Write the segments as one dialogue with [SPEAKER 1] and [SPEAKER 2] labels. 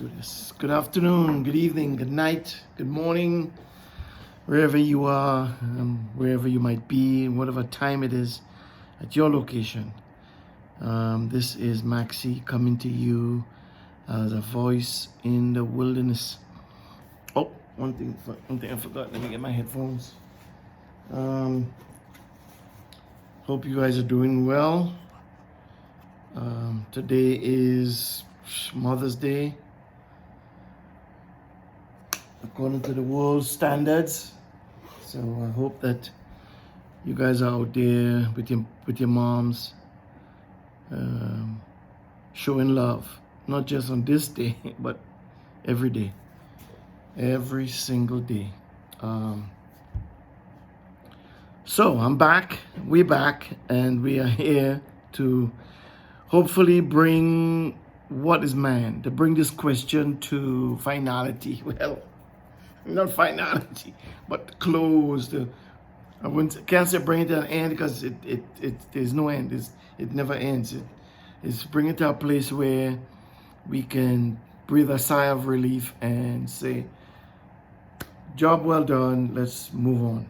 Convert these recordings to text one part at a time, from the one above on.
[SPEAKER 1] do this. Good afternoon, good evening, good night, good morning, wherever you are, wherever you might be, and whatever time it is at your location. This is Maxie coming to you as a voice in the wilderness. Oh, one thing I forgot. Let me get my headphones. Hope you guys are doing well. Today is Mother's Day, according to the world standards. So I hope that you guys are out there with your moms, showing love, not just on this day, but every day, every single day. So I'm back. We're back, and we are here to hopefully bring what is man, to bring this question to finality. Well, not finality, but close. Can't say bring it to an end, because there's no end. It never ends. It's bring it to a place where we can breathe a sigh of relief and say, job well done, let's move on.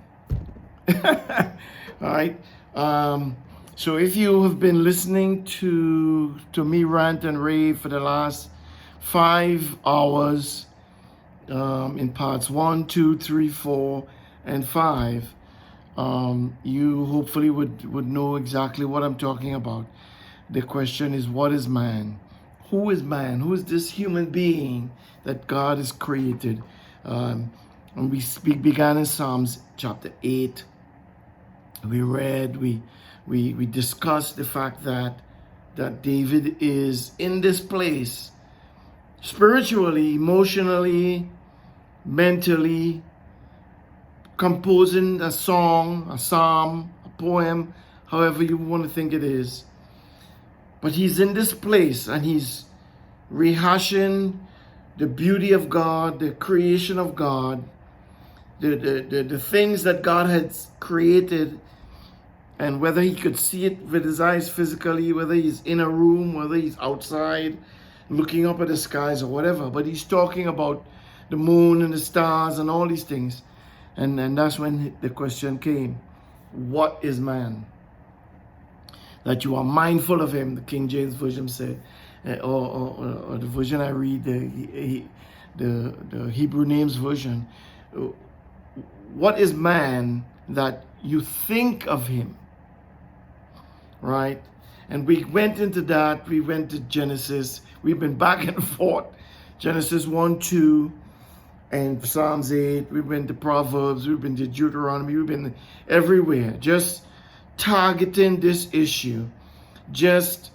[SPEAKER 1] All right. So if you have been listening to me rant and rave for the last 5 hours, in parts 1, 2, 3, 4, and 5, you hopefully would know exactly what I'm talking about. The question is, what is man? Who is man? Who is this human being that God has created? And we began in Psalms chapter 8. We read, we discussed the fact that David is in this place, spiritually, emotionally, mentally, composing a song, a psalm, a poem, however you want to think it is. But he's in this place, and he's rehashing the beauty of God, the creation of God, the things that God has created, and whether he could see it with his eyes physically, whether he's in a room, whether he's outside looking up at the skies or whatever. But he's talking about the moon and the stars and all these things. And that's when the question came, what is man? That you are mindful of him, the King James Version said, or the version I read, the Hebrew Names Version. What is man that you think of him? Right? And we went into that. We went to Genesis. We've been back and forth. Genesis 1, 2, and Psalms 8. We've been to Proverbs. We've been to Deuteronomy. We've been everywhere. Just targeting this issue. Just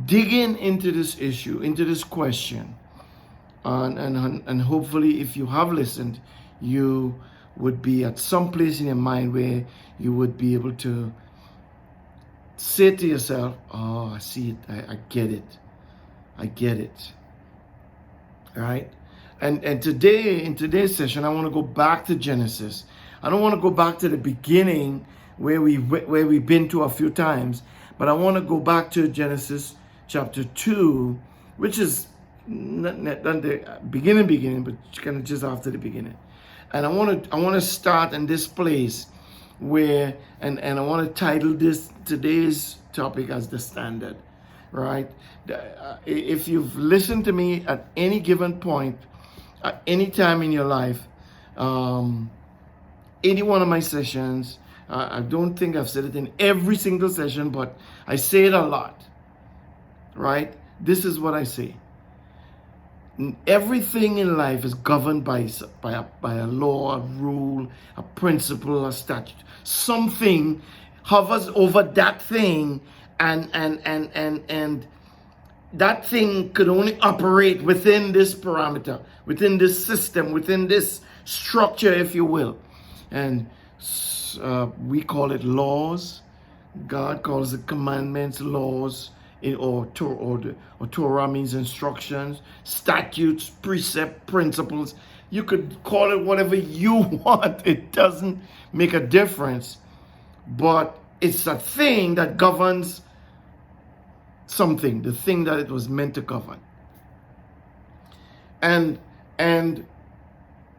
[SPEAKER 1] digging into this issue, into this question. And hopefully, if you have listened, you would be at some place in your mind where you would be able to say to yourself, oh, I see it, I get it. I get it. All right? And today, in today's session, I want to go back to Genesis. I don't want to go back to the beginning where we've been to a few times, but I want to go back to Genesis chapter 2, which is not the beginning, but kind of just after the beginning. And I want to start in this place where, and I want to title today's topic as the standard, right? If you've listened to me at any given point, at any time in your life, any one of my sessions, I don't think I've said it in every single session, but I say it a lot, right? This is what I say. Everything in life is governed by a law, a rule, a principle, a statute. Something hovers over that thing, and that thing could only operate within this parameter, within this system, within this structure, if you will. And we call it laws. God calls it commandments, laws. Or Torah means instructions, statutes, precept, principles. You could call it whatever you want. It doesn't make a difference. But it's a thing that governs something, the thing that it was meant to govern. And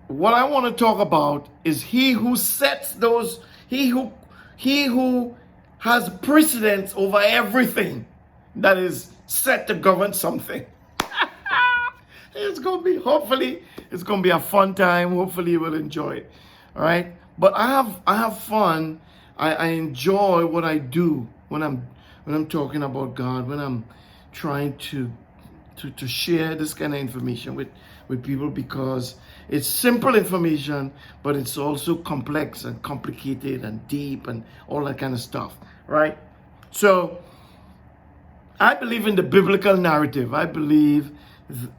[SPEAKER 1] what I want to talk about is he who sets those, he who has precedence over everything that is set to govern something. Hopefully it's going to be a fun time. Hopefully you will enjoy it. All right. But I have fun. I enjoy what I do when I'm talking about God, when I'm trying to share this kind of information with people, because it's simple information, but it's also complex and complicated and deep and all that kind of stuff, right? So I believe in the biblical narrative. I believe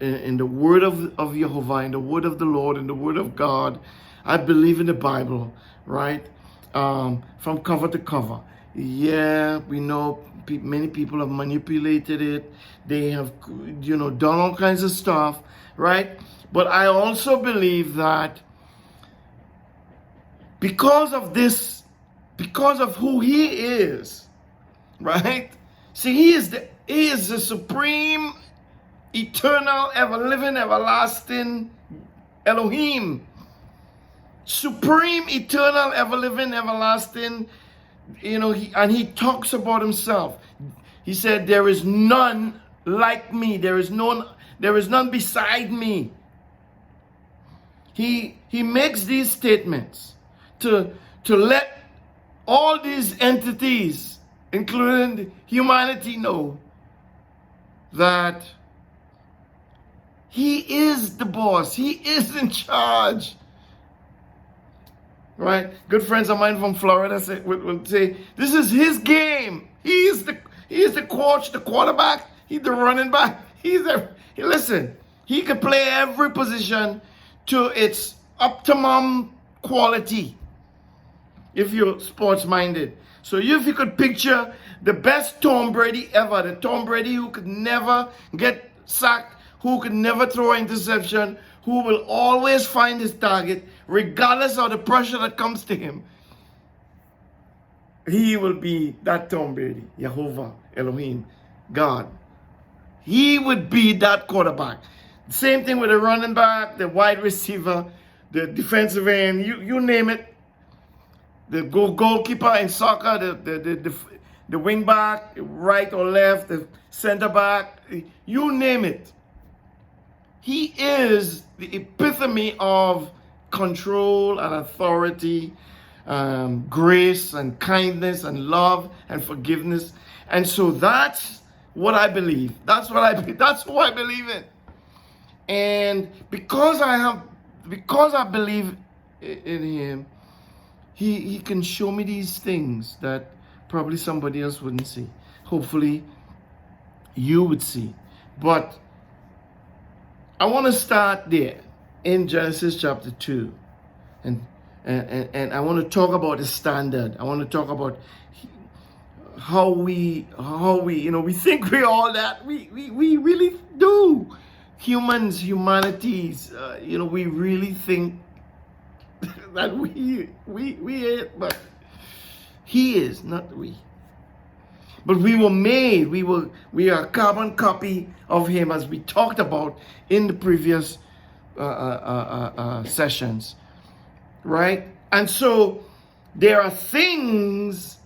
[SPEAKER 1] in the word of Jehovah, in the word of the Lord, in the word of God. I believe in the Bible, right? From cover to cover. Yeah, we know many people have manipulated it. They have, done all kinds of stuff, right? But I also believe that because of this, because of who he is, right? See, he is the supreme, eternal, ever-living, everlasting Elohim. Supreme, eternal, ever-living, everlasting. He talks about himself. He said, there is none like me. There is none beside me. He makes these statements to let all these entities, including humanity, know that he is the boss. He is in charge. Right? Good friends of mine from Florida would say, this is his game. He is the coach, the quarterback, he's the running back. Listen, he could play every position to its optimum quality if you're sports minded. So if you could picture the best Tom Brady ever, the Tom Brady who could never get sacked, who could never throw an interception, who will always find his target, regardless of the pressure that comes to him. He will be that Tom Brady, Jehovah, Elohim, God. He would be that quarterback. Same thing with the running back, the wide receiver, the defensive end, you name it. The goalkeeper in soccer, the wing back, right or left, the center back, you name it. He is the epitome of control and authority, grace and kindness and love and forgiveness. And so that's what I believe. That's who I believe in. And because I believe in him, he can show me these things that probably somebody else wouldn't see. Hopefully you would see. But I want to start there in Genesis chapter 2. And I want to talk about the standard. I want to talk about how we we think we're all that. We really do. Humanities, we really think that we it, but he is, not we. But we were made, we are a carbon copy of him, as we talked about in the previous sessions, right? And so there are things,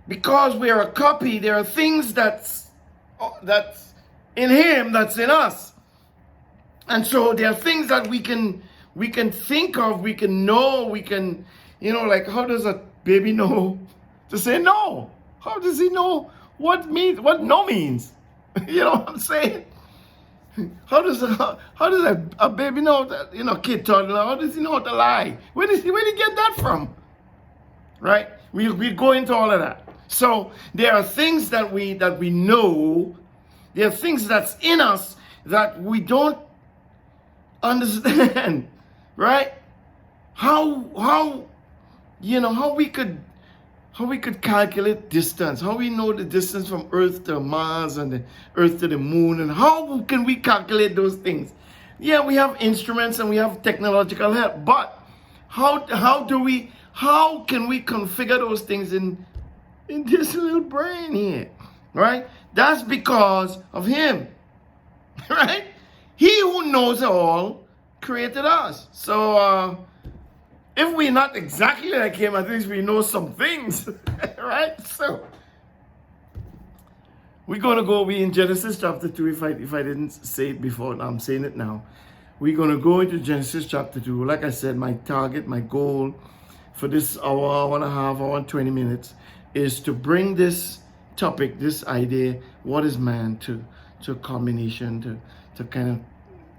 [SPEAKER 1] because we are a copy, there are things that's in him that's in us. And so there are things that we can think of, we can know, we can, like, how does a baby know to say no? How does he know what no means? You know what I'm saying? How does a baby know that, kid, toddler, how does he know how to lie? Where did he get that from? Right? We go into all of that. So there are things that we know, there are things that's in us that we don't understand, right? How we could calculate distance, how we know the distance from Earth to Mars and the Earth to the Moon, and how can we calculate those things? Yeah, we have instruments and we have technological help, but how can we configure those things in this little brain here, right? That's because of him, right? He who knows it all created us. So if we're not exactly like him, at least we know some things, right? So we're going to go, we in Genesis chapter 2, if I didn't say it before, I'm saying it now. We're going to go into Genesis chapter 2. Like I said, my target, my goal for this hour and a half, hour and 20 minutes is to bring this topic, this idea, what is man, to a combination, to kind of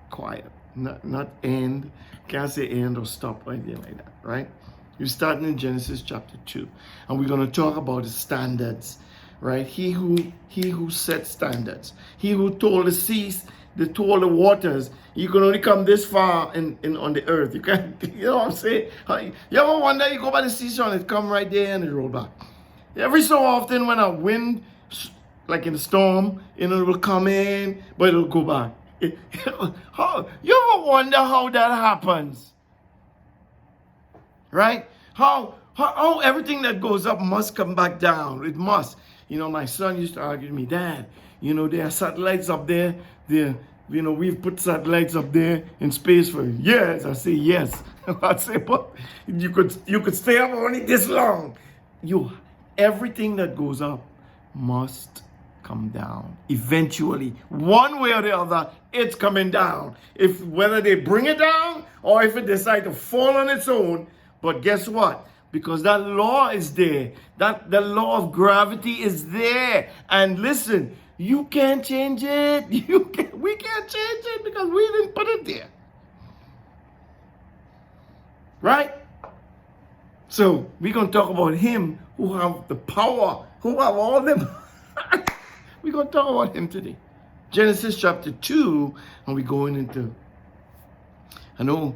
[SPEAKER 1] quiet, not end, can't say end or stop or anything like that, right? We're starting in Genesis chapter 2, and we're going to talk about the standards, right? He who set standards, he who told the seas, told the waters, you can only come this far on the earth. You can't, you know what I'm saying? You ever wonder, you go by the seashore and it come right there and it roll back. Every so often when a wind, like in a storm, it will come in, but it'll go back. You ever wonder how that happens? Right? How everything that goes up must come back down. It must. My son used to argue with me, Dad, there are satellites up there. We've put satellites up there in space for years. I say, yes. I say, but you could stay up only this long. Everything that goes up must come down. Eventually, one way or the other, it's coming down. Whether they bring it down or if it decides to fall on its own. But guess what? Because that law is there. The law of gravity is there. And listen, you can't change it. We can't change it because we didn't put it there. Right? So we're going to talk about him who have the power, who have all them. We're going to talk about him today. Genesis chapter 2, and we're going into, I know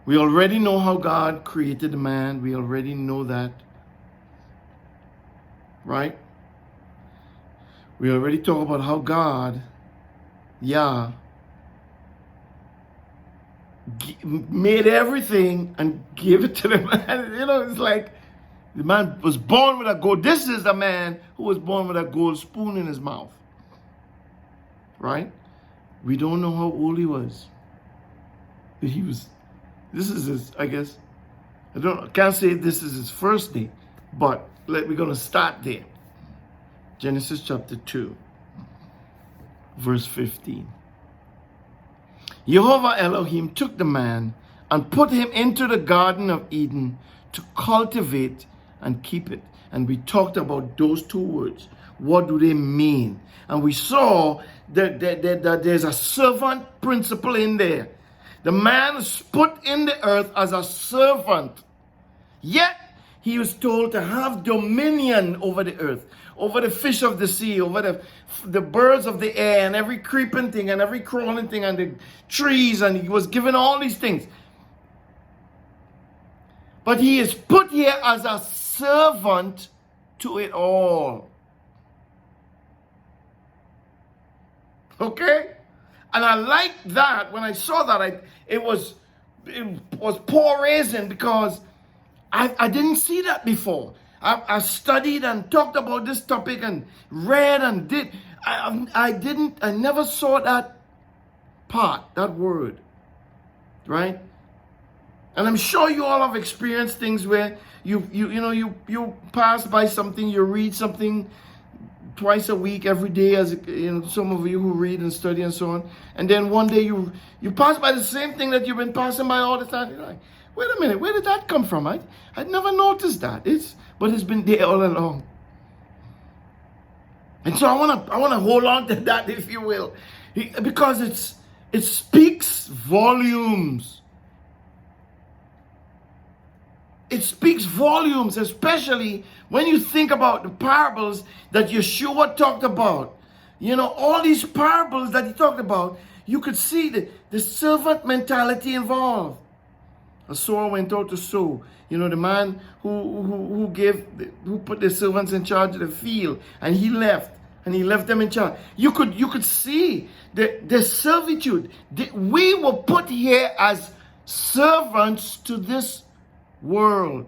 [SPEAKER 1] we already know how God created the man. We already know that. Right? We already talked about how God, made everything and gave it to the man. It's like the man was born with a gold. This is the man who was born with a gold spoon in his mouth. Right? We don't know how old he was. This is his, I guess, I can't say this is his first day, but we're going to start there. Genesis chapter 2, verse 15. Jehovah Elohim took the man and put him into the Garden of Eden to cultivate and keep it. And we talked about those two words. What do they mean? And we saw that there's a servant principle in there. The man is put in the earth as a servant. Yet, he was told to have dominion over the earth, over the fish of the sea, over the birds of the air, and every creeping thing, and every crawling thing, and the trees, and he was given all these things. But he is put here as a servant to it all. Okay? And I like that. When I saw that, it was poor reason, because I didn't see that before. I studied and talked about this topic and read and did. I never saw that part, that word, right? And I'm sure you all have experienced things where you pass by something, you read something twice a week, every day, as some of you who read and study and so on, and then one day you pass by the same thing that you've been passing by all the time. You're like, wait a minute, where did that come from? I'd never noticed that. But it's been there all along. And so I wanna hold on to that, if you will, because it speaks volumes. It speaks volumes, especially when you think about the parables that Yeshua talked about. All these parables that he talked about, you could see the servant mentality involved. A sower went out to sow. The man who put the servants in charge of the field, and he left them in charge. You could see the servitude. We were put here as servants to this world,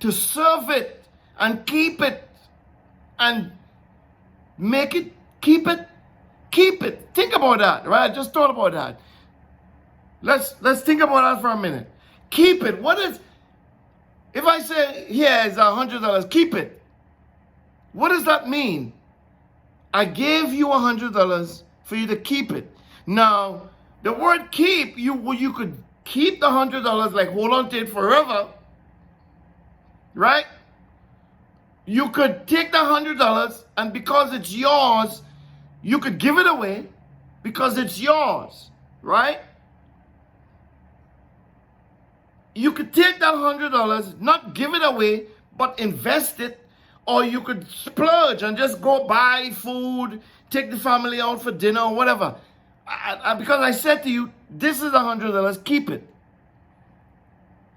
[SPEAKER 1] to serve it and keep it and keep it, Keep it. Think about that, right? I just thought about that. Let's think about that for a minute. Keep it. What is, if I say, here is $100, keep it. What does that mean? I gave you $100 for you to keep it. Now, the word keep, you could keep the $100, like hold on to it forever, right? You could take the $100 and because it's yours, you could give it away because it's yours, right? You could take that $100, not give it away, but invest it, or you could splurge and just go buy food, take the family out for dinner or whatever. Because I said to you, this is $100, keep it.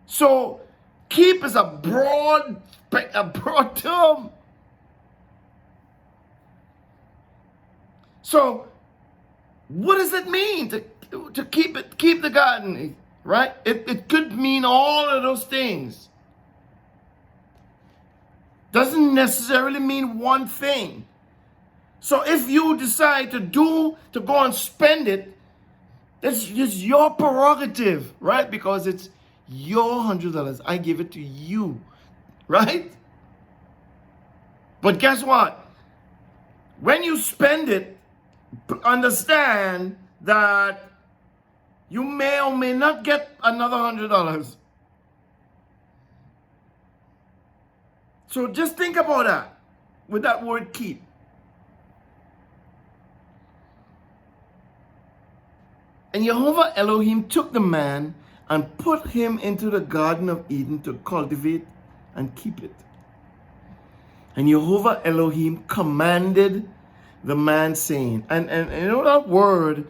[SPEAKER 1] So keep is a broad term. So what does it mean to keep the garden, right? It could mean all of those things. Doesn't necessarily mean one thing. So if you decide to go and spend it, it's just your prerogative, right? Because it's your $100. I give it to you, right? But guess what? When you spend it, understand that you may or may not get another $100. So just think about that with that word keep. And Jehovah Elohim took the man and put him into the Garden of Eden to cultivate and keep it. And Jehovah Elohim commanded the man, saying, and you know that word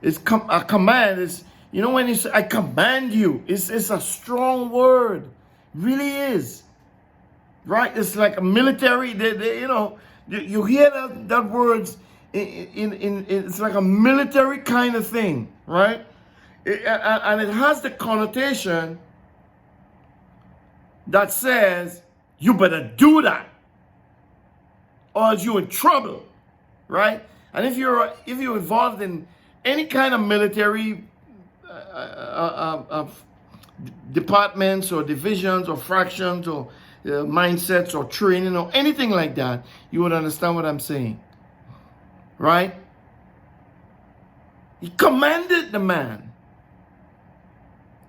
[SPEAKER 1] is a command. Is, you know, when you say I command you, it's a strong word, really is, right? It's like a military. You know, you hear that words it's like a military kind of thing, right? And it has the connotation that says you better do that, or else you're in trouble, right? And if you're involved in any kind of military departments or divisions or fractions or mindsets or training or anything like that, you would understand what I'm saying, right? He commanded the man,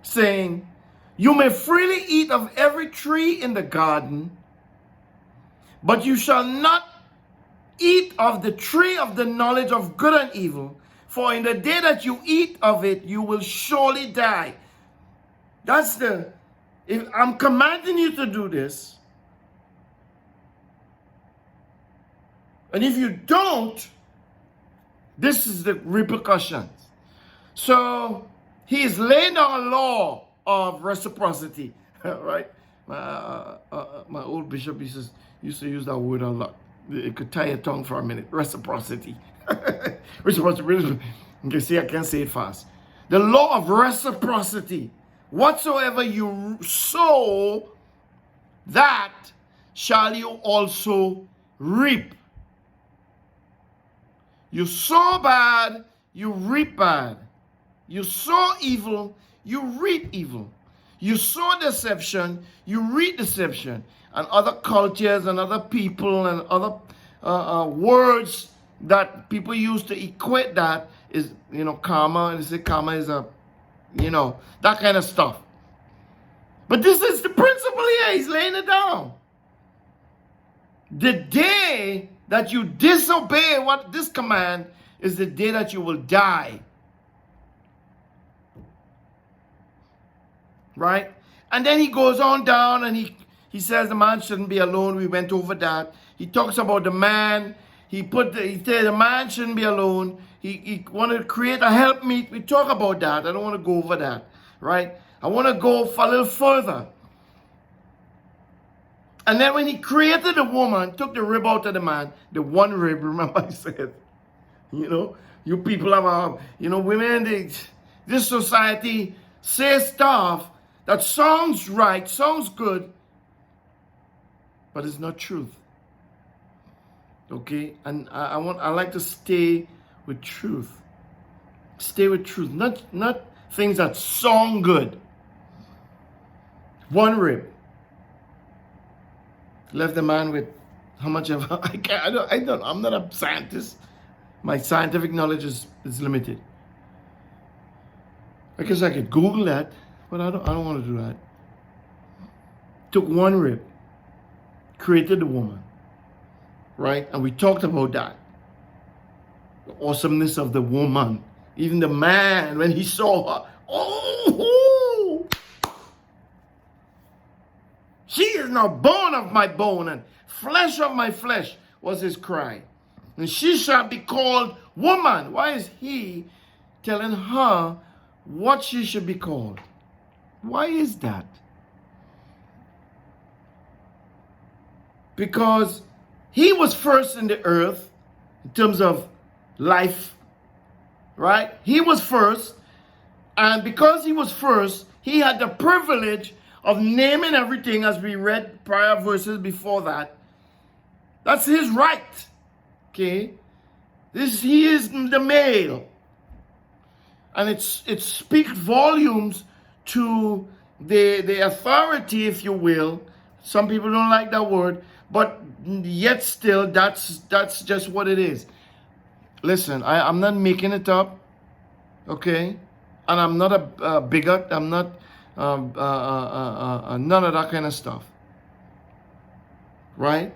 [SPEAKER 1] saying, you may freely eat of every tree in the garden, but you shall not eat of the tree of the knowledge of good and evil, for in the day that you eat of it, you will surely die. If I'm commanding you to do this, and if you don't, this is the repercussions. So he is laying down a law of reciprocity, right? My old bishop used to use that word a lot. It could tie your tongue for a minute. Reciprocity. Reciprocity. Okay, see, I can't say it fast. The law of reciprocity. Whatsoever you sow, that shall you also reap. You sow bad, you reap bad. You sow evil, you reap evil. You sow deception, you reap deception. And other cultures and other people and other words that people use to equate that is, you know, karma. And they say karma is a, you know, that kind of stuff. But this is the principle here. He's laying it down. The day that you disobey this command is the day that you will die. Right? And then he goes on down and he says the man shouldn't be alone. We went over that. He talks about the man. He said the man shouldn't be alone. He wanted to create a helpmeet. We talk about that. I don't want to go over that. Right? I want to go a little further. And then when he created the woman, took the rib out of the man, the one rib, remember I said, you know, you people have, you know, women, this society says stuff that sounds right, sounds good, but it's not truth. Okay? And I like to stay with truth. Stay with truth. Not things that sound good. One rib. Left the man with how much of I'm not a scientist. My scientific knowledge is limited. I guess I could Google that, but I don't want to do that. Took one rib, created the woman, right? And we talked about that. The awesomeness of the woman. Even the man, when he saw her, oh, she is now bone of my bone and flesh of my flesh, was his cry. And she shall be called woman. Why is he telling her what she should be called? Why is that? Because he was first in the earth in terms of life, right? He was first. And because he was first, he had the privilege of naming everything, as we read prior verses before that. That's his right. Okay? He is the male. And it speaks volumes to the authority, if you will. Some people don't like that word, but yet still, that's just what it is. Listen, I'm not making it up, okay? And I'm not a bigot. I'm not none of that kind of stuff, right?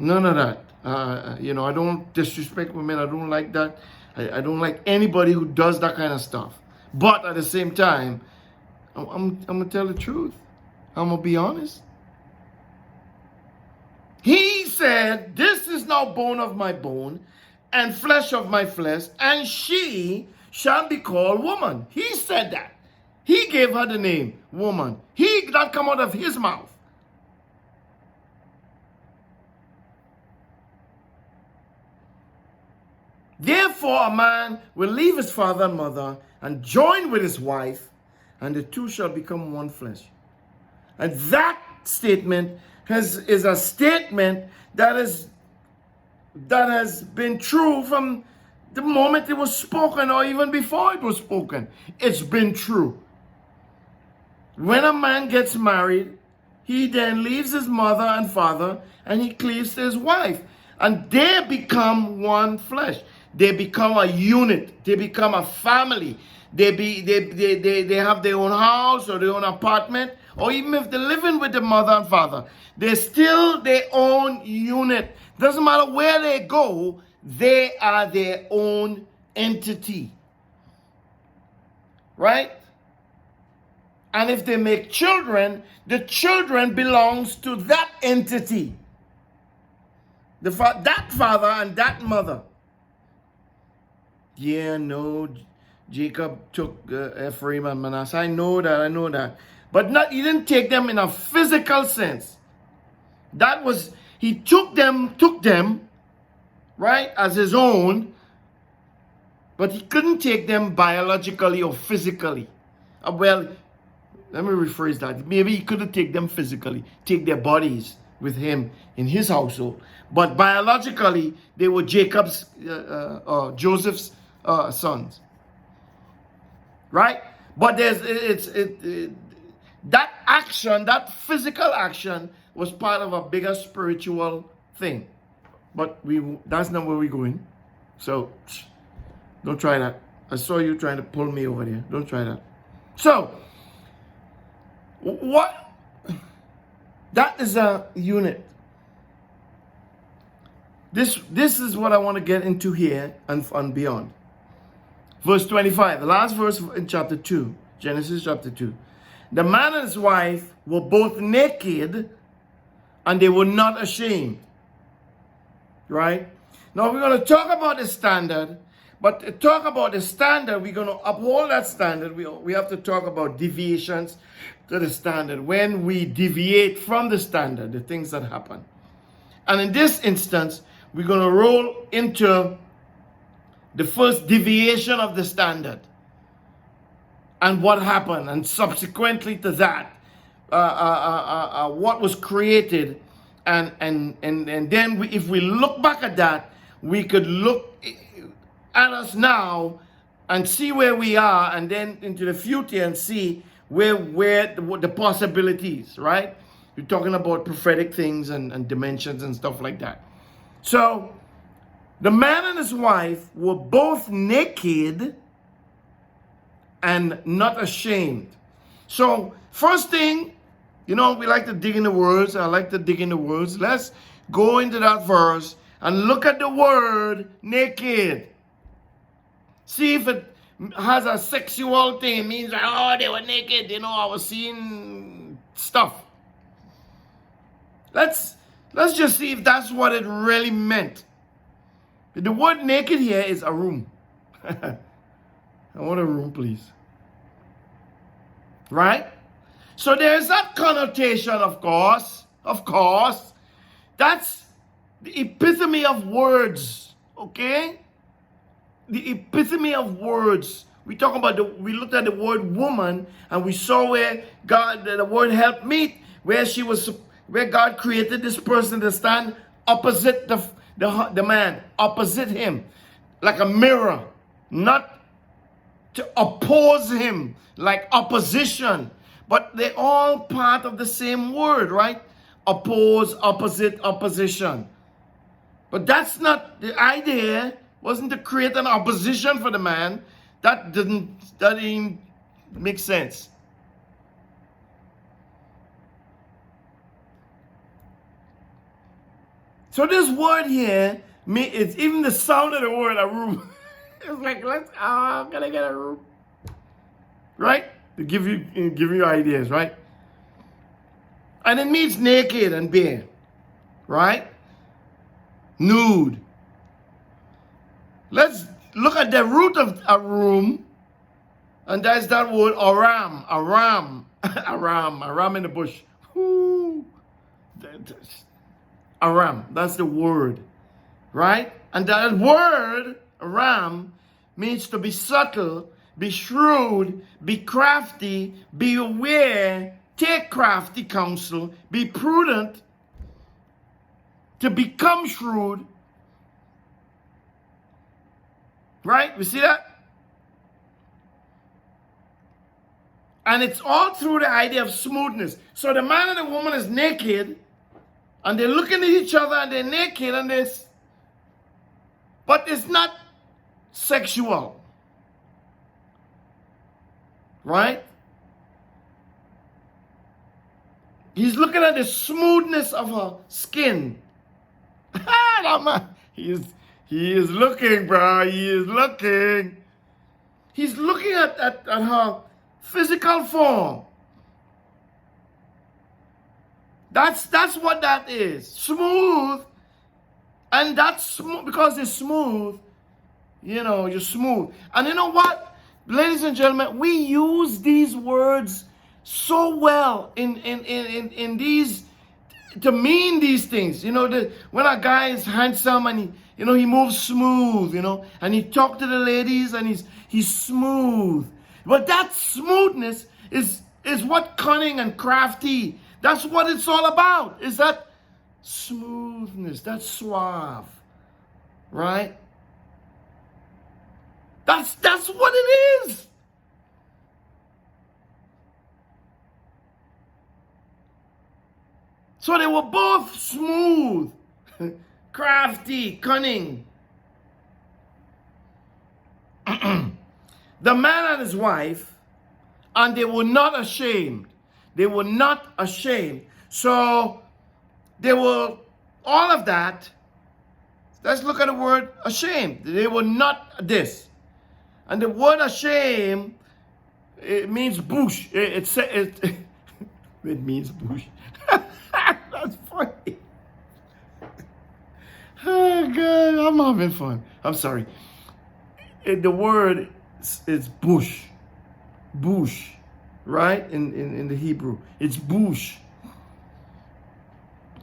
[SPEAKER 1] None of that. I don't disrespect women. I don't like that. I don't like anybody who does that kind of stuff. But at the same time, I'm going to tell the truth. I'm going to be honest. He said, this is now bone of my bone and flesh of my flesh, and she shall be called woman. He said that. He gave her the name woman. That come out of his mouth. Therefore, a man will leave his father and mother and join with his wife, and the two shall become one flesh. And that statement is a statement that has been true from the moment it was spoken, or even before it was spoken. It's been true. When a man gets married, he then leaves his mother and father, and he cleaves to his wife, and they become one flesh. They become a unit. They become a family. They have their own house or their own apartment, or even if they're living with the mother and father, they're still their own unit. Doesn't matter where they go, they are their own entity. Right? And if they make children, the children belongs to that entity. That father and that mother. Yeah, no, Jacob took Ephraim and Manasseh. I know that. But he didn't take them in a physical sense. He took them, right, as his own, but he couldn't take them biologically or physically. Well, let me rephrase that. Maybe he couldn't take them physically, take their bodies with him in his household. But biologically, they were Joseph's sons. Right? But that action, that physical action, was part of a bigger spiritual thing. But that's not where we're going. So, don't try that. I saw you trying to pull me over there. Don't try that. So, that is a unit. This is what I want to get into here and beyond. Verse 25, the last verse in chapter 2, Genesis chapter 2. The man and his wife were both naked, and they were not ashamed. Right? Now we're going to talk about the standard, but to talk about the standard, we're going to uphold that standard. We have to talk about deviations to the standard. When we deviate from the standard, the things that happen. And in this instance, we're going to roll into the first deviation of the standard and what happened, and subsequently to that, what was created, and then if we look back at that, we could look at us now and see where we are, and then into the future and see where the possibilities, right? You're talking about prophetic things and dimensions and stuff like that. So the man and his wife were both naked and not ashamed. So first thing, we like to dig in the words. I like to dig in the words. Let's go into that verse and look at the word naked. See if it has a sexual thing. It means, oh, they were naked. I was seeing stuff. Let's just see if that's what it really meant. The word naked here is a room. I want a room, please. Right? So there's that connotation, of course. Of course. That's the epitome of words. Okay? The epitome of words. We looked at the word woman, and we saw where the word help meet, where God created this person to stand opposite the man, opposite him, like a mirror, not to oppose him, like opposition, but they're all part of the same word, right? Oppose, opposite, opposition. But that's not the idea. Wasn't to create an opposition for the man. That didn't make sense. So this word here, it's even the sound of the word, a room. It's like, I'm gonna get a room. Right? To give you ideas, right? And it means naked and bare. Right? Nude. Let's look at the root of a room, and that's that word aram, aram in the bush. Woo. Aram, that's the word, right? And that word, aram, means to be subtle, be shrewd, be crafty, be aware, take crafty counsel, be prudent, to become shrewd. Right? We see that? And it's all through the idea of smoothness. So the man and the woman is naked, and they're looking at each other, and they're naked, but it's not sexual. Right? He's looking at the smoothness of her skin. He is looking, bro. He is looking. He's looking at her physical form. That's what that is. Smooth. And that's smooth because it's smooth. You're smooth. And you know what? Ladies and gentlemen, we use these words so well in these to mean these things. When a guy is handsome and he moves smooth, and he talks to the ladies and he's smooth. But that smoothness is what cunning and crafty, that's what it's all about. Is that smoothness, that suave, right? That's what it is. So they were both smooth, crafty, cunning. The man and his wife, and they were not ashamed. They were not ashamed. So they were all of that. Let's look at the word ashamed. They were not this. And the word ashamed, it means bush. It means bush. That's funny. Oh, God, I'm having fun. I'm sorry. The word is bush. Bush, right? In the Hebrew. It's bush.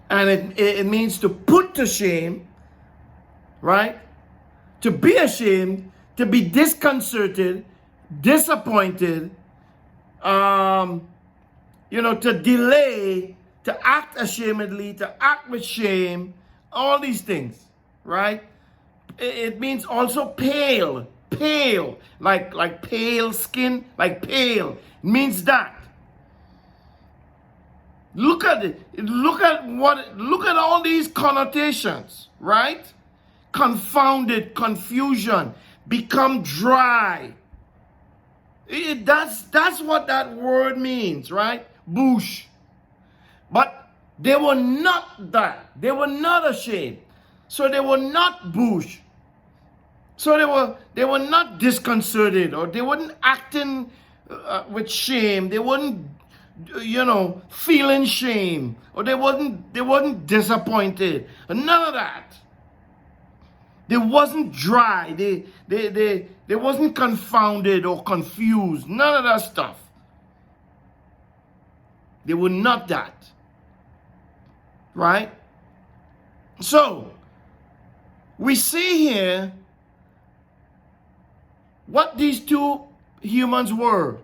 [SPEAKER 1] And it means to put to shame, right? To be ashamed, to be disconcerted, disappointed, to delay, to act ashamedly, to act with shame, all these things, right? It means also pale, like pale skin, like pale. It means that. Look at it. Look at all these connotations, right? Confounded, confusion, become dry. That's what that word means, right? Bush. But they were not that. They were not ashamed. So they were not bush. So they were not disconcerted, or they weren't acting with shame. They weren't, feeling shame, or they wasn't disappointed. None of that. They wasn't dry. They wasn't confounded or confused. None of that stuff. They were not that. Right? So, we see here what these two humans were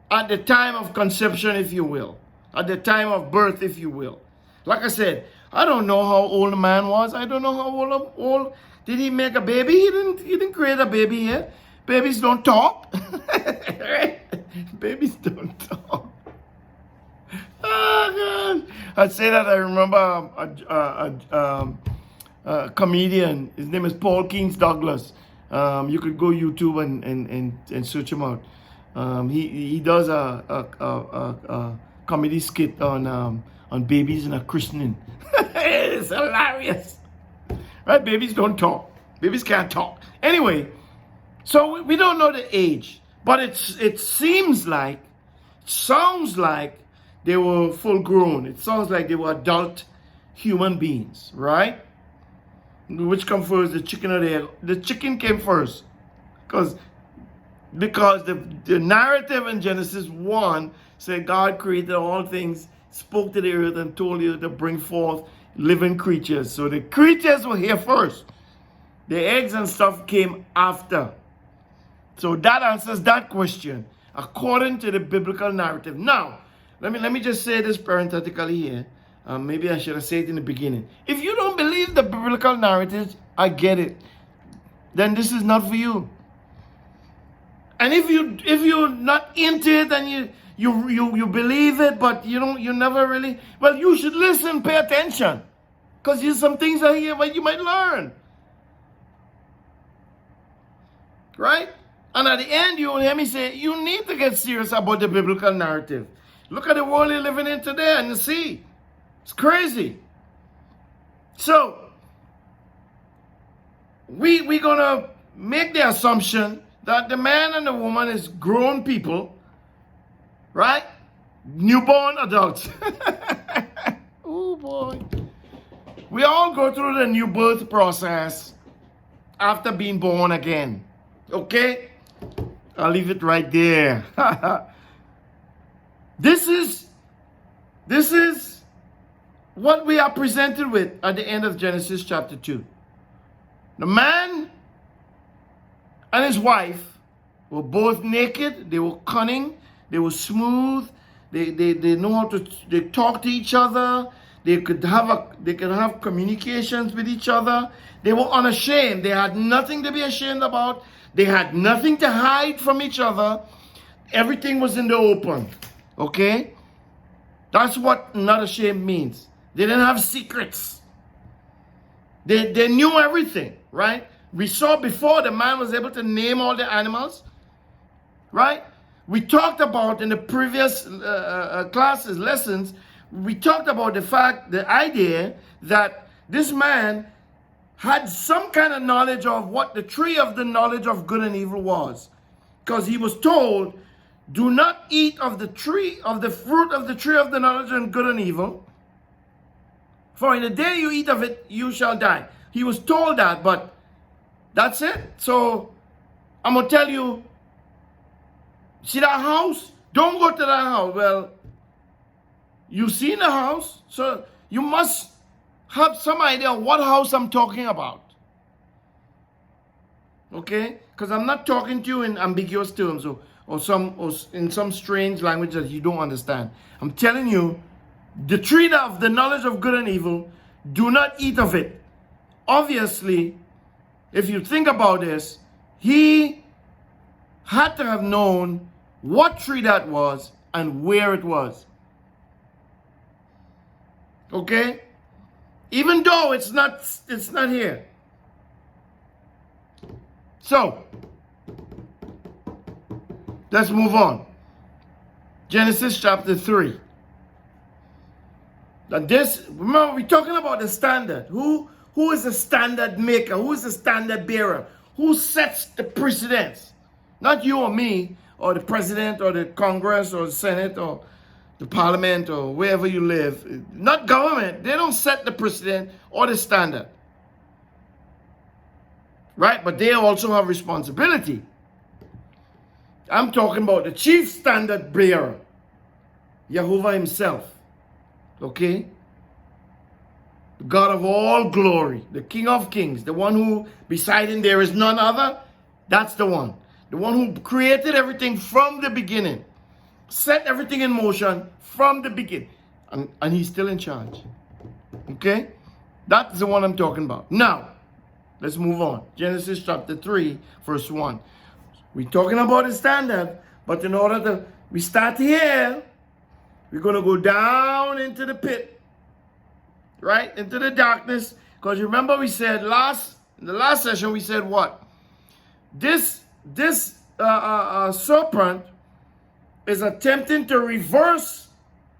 [SPEAKER 1] at the time of conception, if you will. At the time of birth, if you will. Like I said, I don't know how old the man was. I don't know how old. Did he make a baby? He didn't create a baby yet. Babies don't talk. Right? Babies don't talk. Oh, God. I'd say that I remember a comedian. His name is Paul Keynes Douglas. You could go YouTube and search him out. He does a comedy skit on babies and a christening. It's hilarious. Right? Babies don't talk. Babies can't talk. Anyway, so we don't know the age, but it sounds like they were full grown. It sounds like they were adult human beings, right? Which come first, the chicken or the egg? The chicken came first. Because the narrative in Genesis 1 said God created all things, spoke to the earth, and told you to bring forth living creatures. So the creatures were here first. The eggs and stuff came after. So that answers that question according to the biblical narrative. Now, let me just say this parenthetically here. Maybe I should have said it in the beginning. If you don't believe the biblical narratives, I get it. Then this is not for you. And if you're not into it and you believe it, but you never really, well, you should listen, pay attention, because there's some things out here where you might learn, right? And at the end, you will hear me say, you need to get serious about the biblical narrative. Look at the world you're living in today, and you see, it's crazy. So we're gonna make the assumption that the man and the woman is grown people, right? Newborn adults. Oh boy. We all go through the new birth process after being born again. Okay? I'll leave it right there. This is what we are presented with at the end of Genesis chapter 2. The man and his wife were both naked. They were cunning. They were smooth. They know how to. They talk to each other. They could have communications with each other. They were unashamed. They had nothing to be ashamed about. They had nothing to hide from each other. Everything was in the open. Okay? That's what not ashamed means. They didn't have secrets. They knew everything, right? We saw before the man was able to name all the animals, right? We talked about in the previous lessons, we talked about the idea that this man had some kind of knowledge of what the tree of the knowledge of good and evil was. Because he was told, do not eat of the fruit of the tree of the knowledge of good and evil. For in the day you eat of it, you shall die. He was told that, but that's it. So I'm going to tell you, see that house? Don't go to that house. Well, you've seen the house, so you must have some idea of what house I'm talking about. Okay? Because I'm not talking to you in ambiguous terms or in some strange language that you don't understand. I'm telling you, the tree of the knowledge of good and evil, do not eat of it. Obviously, if you think about this, he had to have known what tree that was and where it was. Okay? Even though it's not here. So, let's move on. Genesis chapter 3. Now this, remember, we're talking about the standard. Who is the standard maker? Who is the standard bearer? Who sets the precedence? Not you or me, or the president, or the Congress, or the Senate, or the parliament, or wherever you live. Not government. They don't set the precedent or the standard. Right? But they also have responsibility. I'm talking about the chief standard bearer, Jehovah himself. Okay? The God of all glory, the King of kings, the one who beside him there is none other. That's the one. The one who created everything from the beginning. Set everything in motion from the beginning. And he's still in charge. Okay? That's the one I'm talking about. Now, let's move on. Genesis chapter 3, verse 1. We're talking about the standard, but in order to, we start here, we're going to go down into the pit, right? Into the darkness. Because remember we said in the last session, we said what? This serpent is attempting to reverse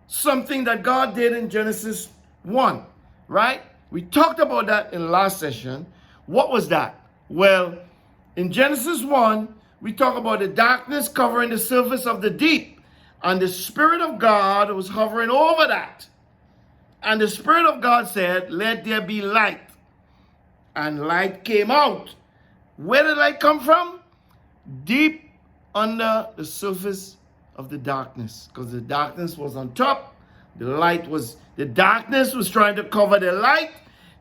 [SPEAKER 1] something that God did in Genesis 1, right? We talked about that in last session. What was that? Well, in Genesis 1, we talk about the darkness covering the surface of the deep. And the Spirit of God was hovering over that. And the Spirit of God said, let there be light. And light came out. Where did light come from? Deep under the surface of the darkness. Because the darkness was on top. The darkness was trying to cover the light.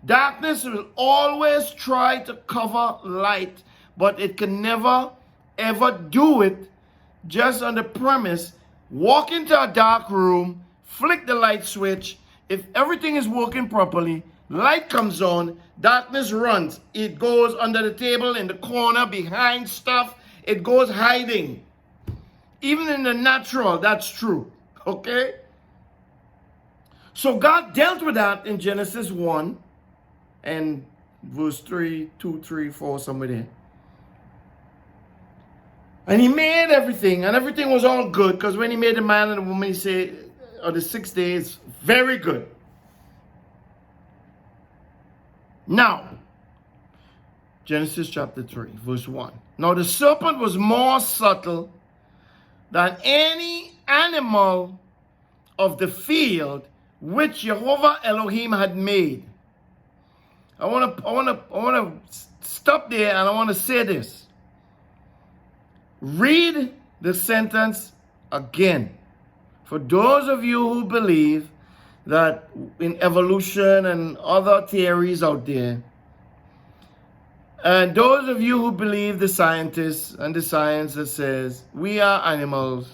[SPEAKER 1] Darkness will always try to cover light. But it can never, ever do it just on the premise. Walk into a dark room, flick the light switch. If everything is working properly, light comes on, darkness runs. It goes under the table, in the corner, behind stuff. It goes hiding. Even in the natural, that's true. Okay? So God dealt with that in Genesis 1 and verse 3, 2, 3, 4, somewhere there. And he made everything, and everything was all good, because when he made the man and the woman, he said, on the 6th day, it's very good. Now, Genesis chapter 3, verse 1. Now the serpent was more subtle than any animal of the field which Jehovah Elohim had made. I want to stop there, and I want to say this. Read the sentence again. For those of you who believe that in evolution and other theories out there, and those of you who believe the scientists and the science that says we are animals,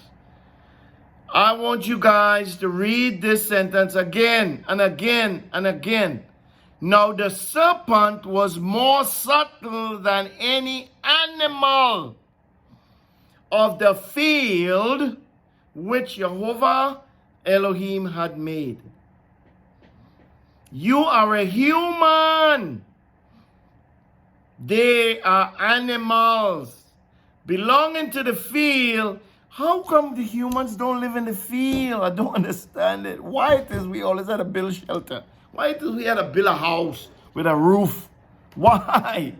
[SPEAKER 1] I want you guys to read this sentence again and again and again. Now the serpent was more subtle than any animal of the field which Jehovah Elohim had made. You are a human. They are animals belonging to the field. How come the humans don't live in the field? I don't understand it. Why it is we always had to build shelter? Why it is we had to build a house with a roof? Why?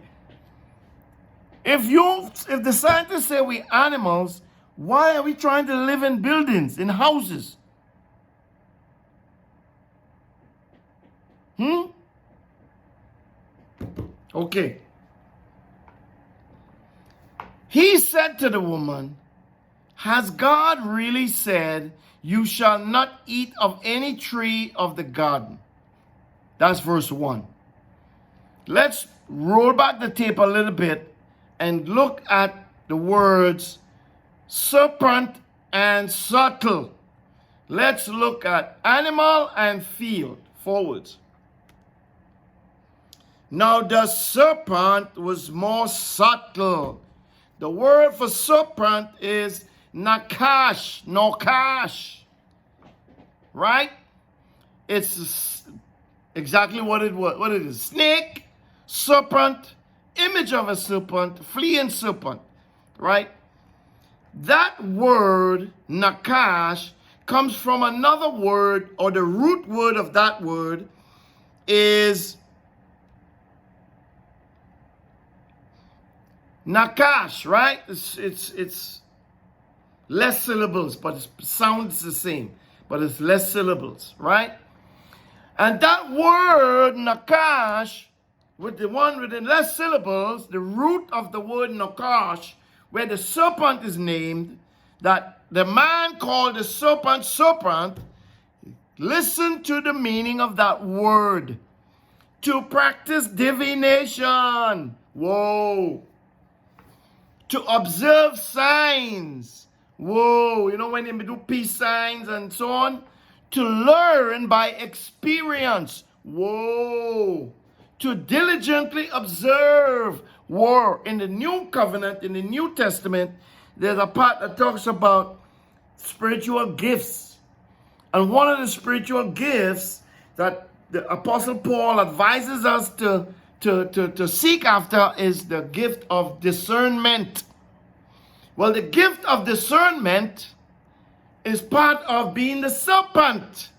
[SPEAKER 1] If the scientists say we animals, why are we trying to live in buildings, in houses? Okay. He said to the woman, has God really said, you shall not eat of any tree of the garden? That's verse 1. Let's roll back the tape a little bit and look at the words serpent and subtle. Let's look at animal and field. Forwards. Now the serpent was more subtle. The word for serpent is nakash, right? It's exactly what it is. Snake, serpent, image of a serpent, fleeing serpent, right? That word, nakash, comes from another word, or the root word of that word is nakash, right? It's less syllables, but it sounds the same, but it's less syllables, right? And that word nakash, with the one with the less syllables, the root of the word nakash, where the serpent is named, that the man called the serpent, listen to the meaning of that word. To practice divination. Whoa. To observe signs. Whoa. You know when they do peace signs and so on? To learn by experience. Whoa. To diligently observe. Whoa. In the New Covenant, in the New Testament, there's a part that talks about spiritual gifts. And one of the spiritual gifts that the Apostle Paul advises us to seek after is the gift of discernment. Well, the gift of discernment is part of being the serpent.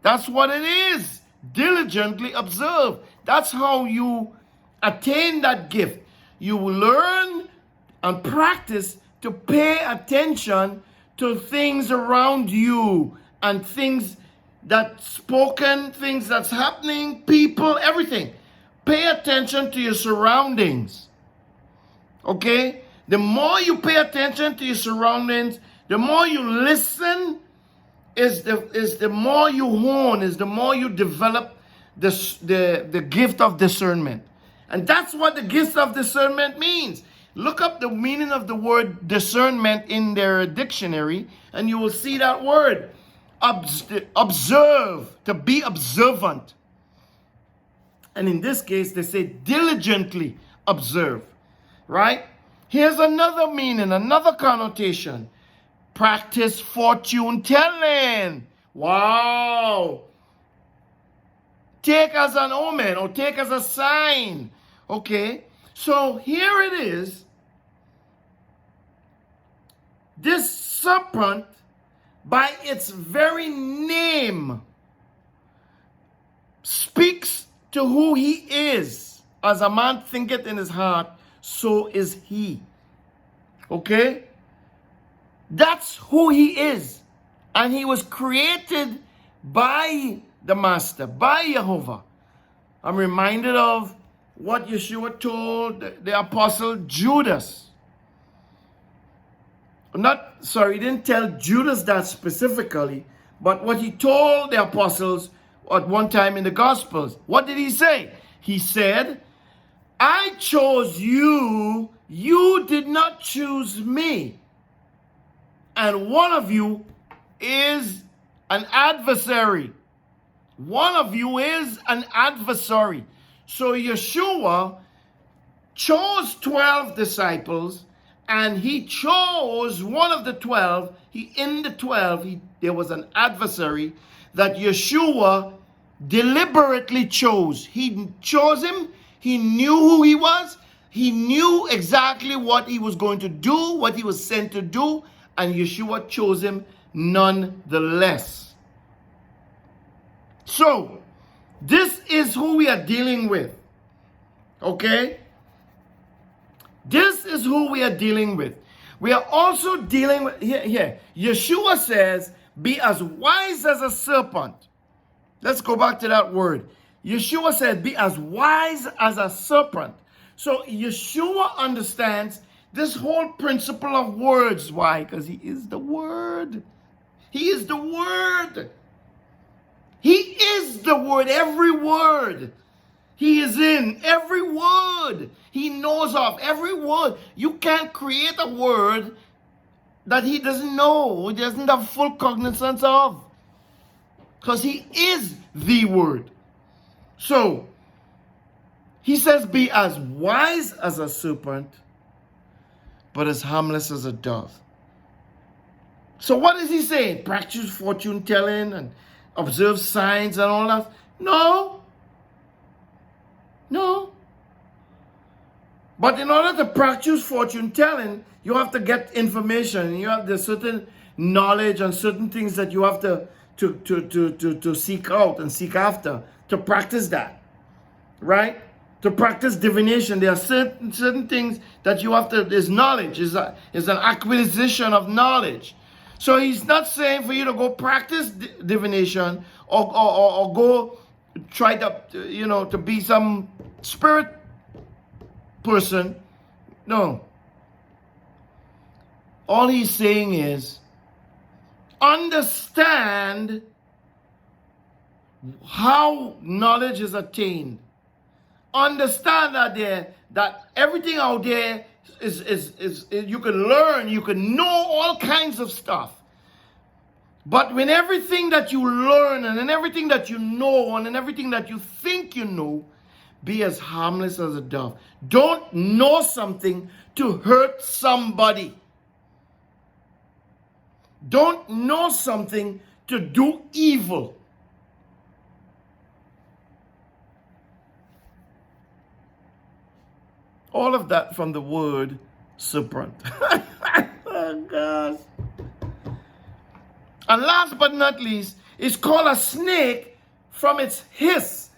[SPEAKER 1] That's what it is. Diligently observe. That's how you attain that gift. You learn and practice to pay attention to things around you and things that's spoken, things that's happening, people, everything. Pay attention to your surroundings. Okay? The more you pay attention to your surroundings, the more you listen, is the more you hone, is the more you develop the gift of discernment. And that's what the gift of discernment means. Look up the meaning of the word discernment in their dictionary, and you will see that word. Observe, to be observant. And in this case, they say diligently observe, right? Here's another meaning, another connotation. Practice fortune telling. Wow. Take as an omen or take as a sign. Okay. So here it is. This serpent, by its very name, speaks to who he is. As a man thinketh in his heart, so is he. Okay? That's who he is. And he was created by the Master, by Jehovah. I'm reminded of what Yeshua told the apostle Judas. He didn't tell Judas that specifically, but what he told the apostles at one time in the Gospels. What did he say? He said, I chose you, you did not choose me. And one of you is an adversary. One of you is an adversary. So Yeshua chose 12 disciples, and he chose one of the 12. In the 12, there was an adversary that Yeshua deliberately chose. He chose him. He knew who he was. He knew exactly what he was going to do, what he was sent to do, and Yeshua chose him nonetheless. So, this is who we are dealing with. Okay? This is who we are dealing with. We are also dealing with, here. Yeshua says, be as wise as a serpent. Let's go back to that word. Yeshua said, be as wise as a serpent. So Yeshua understands this whole principle of words. Why? Because he is the Word. He is the Word. He is the Word. Every word. He is in every word. He knows of every word. You can't create a word that he doesn't know, he doesn't have full cognizance of. Because he is the Word. So, He says, be as wise as a serpent, but as harmless as a dove. So what is he saying? Practice fortune telling and observe signs and all that? No. No. But in order to practice fortune telling, you have to get information. You have the certain knowledge and certain things that you have to seek out and seek after to practice that. Right? To practice divination, there are certain things that you have to, there's knowledge, is an acquisition of knowledge. So he's not saying for you to go practice divination or go try to be some spirit person. No. All he's saying is understand how knowledge is attained. Understand that everything out there is you can learn, you can know all kinds of stuff. But when everything that you learn and in everything that you know and in everything that you think you know, be as harmless as a dove. Don't know something to hurt somebody. Don't know something to do evil. All of that from the word serpent. Oh, gosh. And last but not least, it's called a snake from its hiss.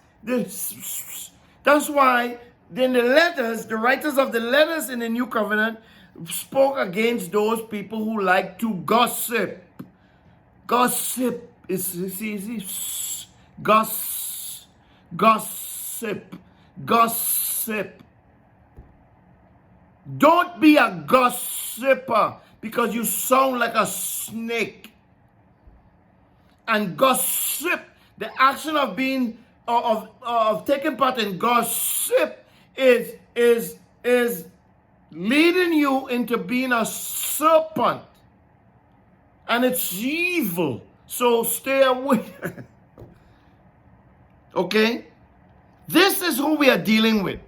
[SPEAKER 1] That's why then the writers of the letters in the New Covenant spoke against those people who like to gossip. Gossip is gossip. Don't be a gossiper because you sound like a snake. And gossip, the action of being of taking part in gossip is leading you into being a serpent. And it's evil. So stay away. Okay? This is who we are dealing with.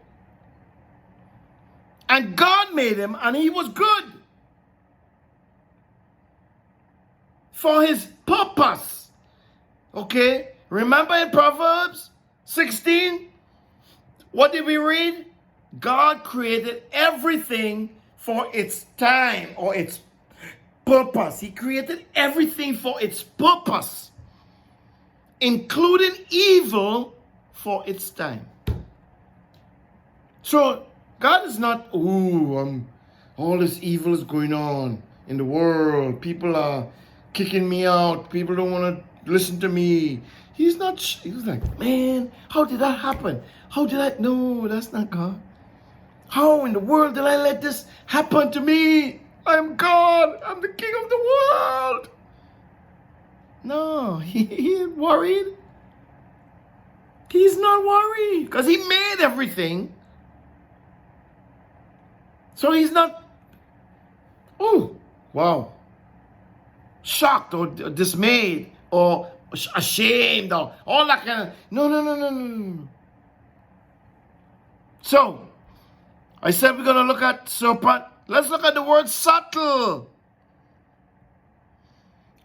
[SPEAKER 1] And God made him, and he was good for his purpose. Okay? Remember in Proverbs 16? What did we read? God created everything for its time or its purpose. He created everything for its purpose, including evil for its time. So, God is not, all this evil is going on in the world. People are kicking me out. People don't want to listen to me. He's like, man, how did that happen? No, that's not God. How in the world did I let this happen to me? I'm God. I'm the king of the world. No, he ain't worried. He's not worried because he made everything. So he's not, shocked or dismayed or ashamed or all that kind of, no. So, I said we're going to look at serpent. Let's look at the word subtle.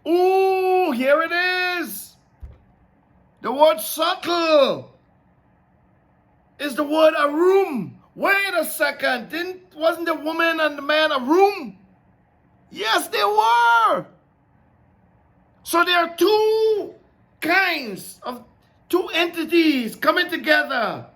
[SPEAKER 1] Ooh, here it is. The word subtle is the word arum. Wait a second. Wasn't the woman and the man a room? Yes, they were. So there are two entities coming together.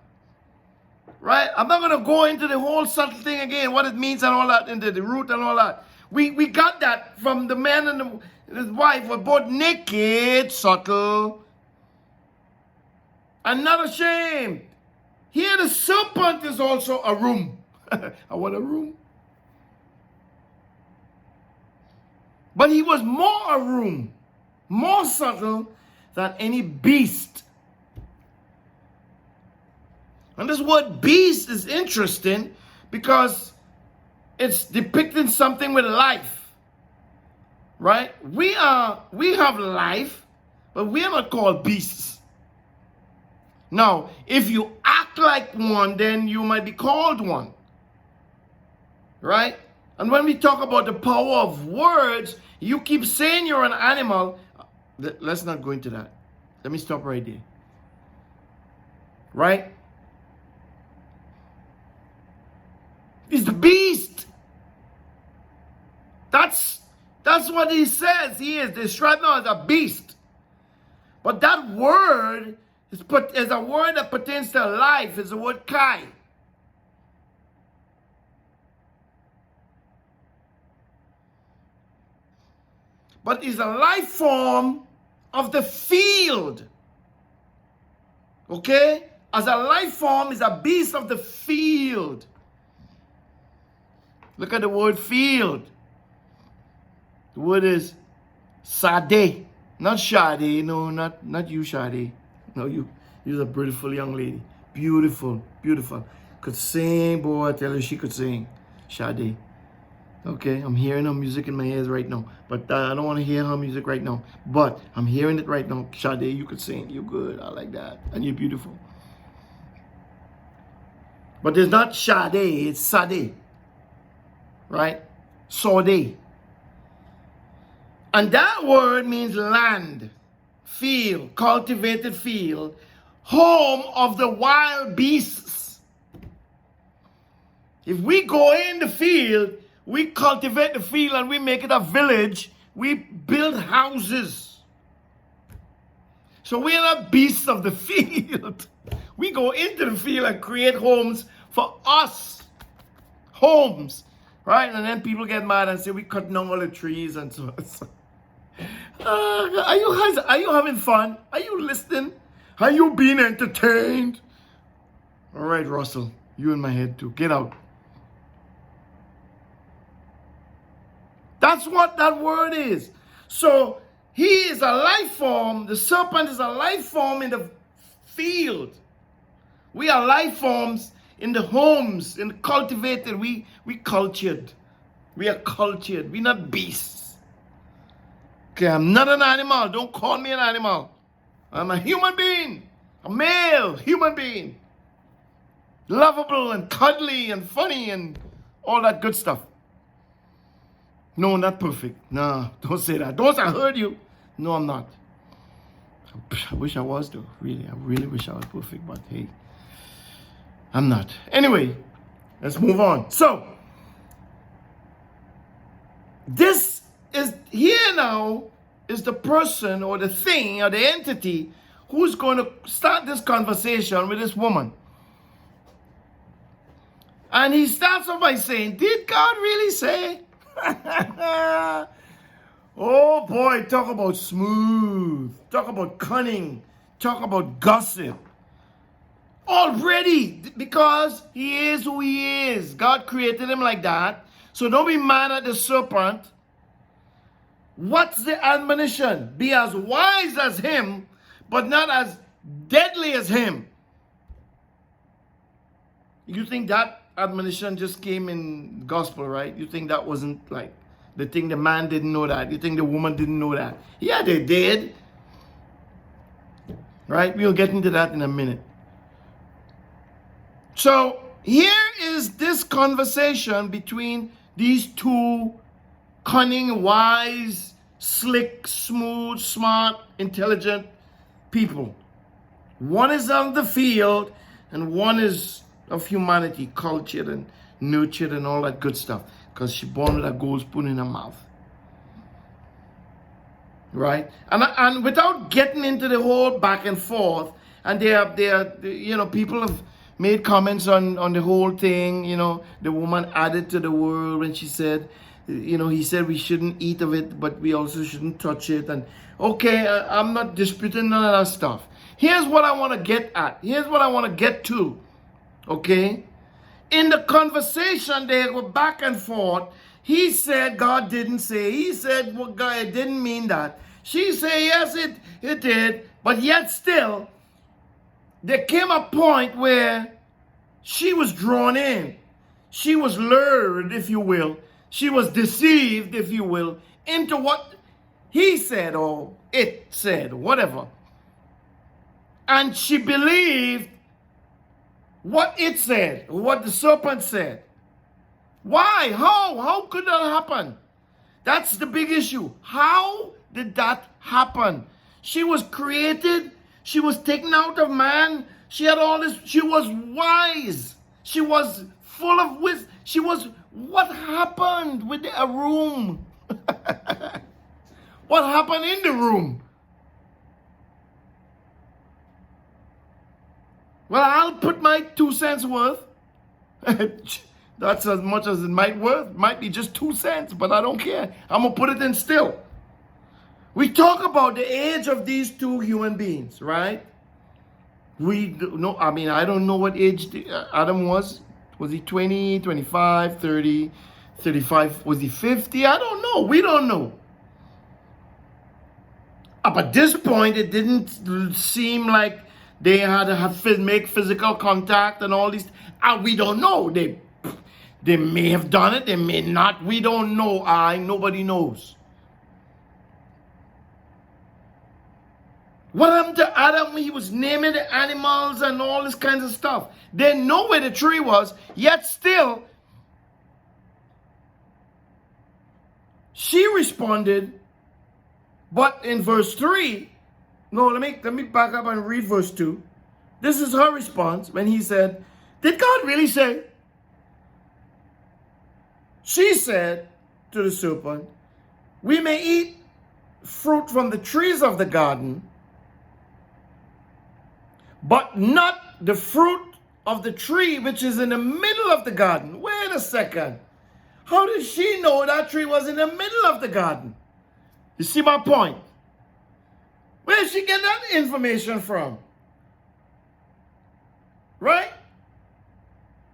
[SPEAKER 1] Right? I'm not going to go into the whole subtle thing again, what it means and all that, into the root and all that. We got that from the man and his wife were both naked, subtle, and not ashamed. Here the serpent is also a room. I want a room. But he was more a room, more subtle than any beast. And this word beast is interesting because it's depicting something with life. Right? We have life, but we are not called beasts. Now, if you act like one, then you might be called one. Right? And when we talk about the power of words, you keep saying you're an animal. Let's not go into that. Let me stop right there. Right? It's the beast. That's what he says he is. This right now is a beast. But that word is a word that pertains to life. It's the word kai. But is a life form of the field. Okay? As a life form, is a beast of the field. Look at the word field. The word is Sade. Not Shade. No, not you, Shade. No, you're a beautiful young lady. Beautiful, beautiful. Could sing, boy, I tell you, she could sing. Shade. Okay, I'm hearing her music in my ears right now. But I don't want to hear her music right now. But I'm hearing it right now. Shade, you could sing. You're good. I like that. And you're beautiful. But it's not Shade, it's Sade. Right? Sade. And that word means land, field, cultivated field, home of the wild beasts. If we go in the field, we cultivate the field and we make it a village, we build houses. So we are not beasts of the field. We go into the field and create homes for us. Homes. Right? And then people get mad and say we cut down all the trees and so on. Are you having fun? Are you listening? Are you being entertained? All right, Russell. You in my head too. Get out. That's what that word is. So he is a life form. The serpent is a life form in the field. We are life forms in the homes, in the cultivated. We cultured. We are cultured. We're not beasts. Okay, I'm not an animal. Don't call me an animal. I'm a human being. A male human being. Lovable and cuddly and funny and all that good stuff. No, not perfect. No, don't say that. Don't say I heard you. No, I'm not. I wish I was though. Really, I really wish I was perfect, but hey, I'm not. Anyway, let's move on. So, this is here now is the person or the thing or the entity who's going to start this conversation with this woman. And he starts off by saying, did God really say? Oh boy, talk about smooth, talk about cunning, talk about gossip. Already, because he is who he is. God created him like that. So don't be mad at the serpent. What's the admonition? Be as wise as him, but not as deadly as him. You think that admonition just came in gospel, right? You think that wasn't like the thing the man didn't know that? You think the woman didn't know that? Yeah, they did. Right? We'll get into that in a minute. So here is this conversation between these two cunning, wise, slick, smooth, smart, intelligent people. One is on the field and one is of humanity, cultured and nurtured and all that good stuff, because she born with a gold spoon in her mouth. Right? And without getting into the whole back and forth, and they are you know, people have made comments on the whole thing. You know, the woman added to the word when she said, you know, he said we shouldn't eat of it, but we also shouldn't touch it. And okay, I'm not disputing none of that stuff. Here's what I want to get at. Here's what I want to get to. Okay? In the conversation, they were back and forth. He said God didn't say. He said, well, God didn't mean that. She said, yes, it did. But yet still, there came a point where she was drawn in. She was lured, if you will. She was deceived, if you will, into what he said or it said, whatever. And she believed what it said, what the serpent said. Why? How could that happen? That's the big issue. How did that happen? She was created. She was taken out of man. She had all this. She was wise. She was full of wisdom. What happened with a room? What happened in the room? Well, I'll put my 2 cents worth. That's as much as it might worth. Might be just 2 cents, but I don't care. I'm going to put it in still. We talk about the age of these two human beings, right? We know, I don't know what age Adam was. Was he 20, 25, 30, 35? Was he 50? I don't know. We don't know. Up at this point, it didn't seem like they had to make physical contact and all these. We don't know. They may have done it. They may not. We don't know. Nobody knows. What happened to Adam? He was naming the animals and all this kinds of stuff. They know where the tree was, yet still, she responded. But in verse 3, no, let me back up and read verse 2. This is her response when he said, did God really say? She said to the serpent, we may eat fruit from the trees of the garden, but not the fruit of the tree which is in the middle of the garden. Wait a second. How did she know that tree was in the middle of the garden? You see my point? Where did she get that information from? Right?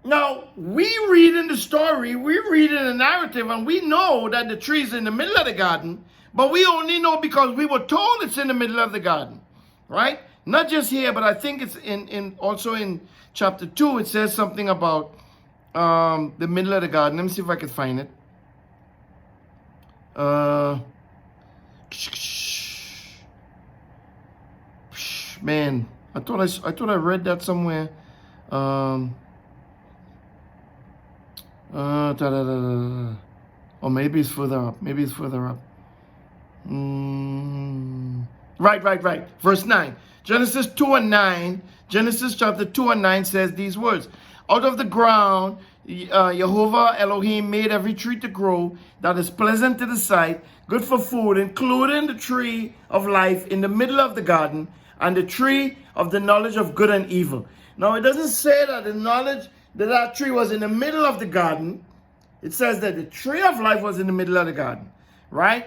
[SPEAKER 1] Now, we read in the story, we read in the narrative, and we know that the tree is in the middle of the garden, but we only know because we were told it's in the middle of the garden. Right? Not just here, but I think it's also in chapter 2, it says something about the middle of the garden. Let me see if I can find it. Man, I thought I read that somewhere. Or maybe it's further up. Maybe it's further up. Right. Verse 9. Genesis 2 and 9. Genesis chapter 2 and 9 says these words. Out of the ground, Jehovah Elohim made every tree to grow that is pleasant to the sight, good for food, including the tree of life in the middle of the garden, and the tree of the knowledge of good and evil. Now, it doesn't say that the knowledge that tree was in the middle of the garden. It says that the tree of life was in the middle of the garden, right?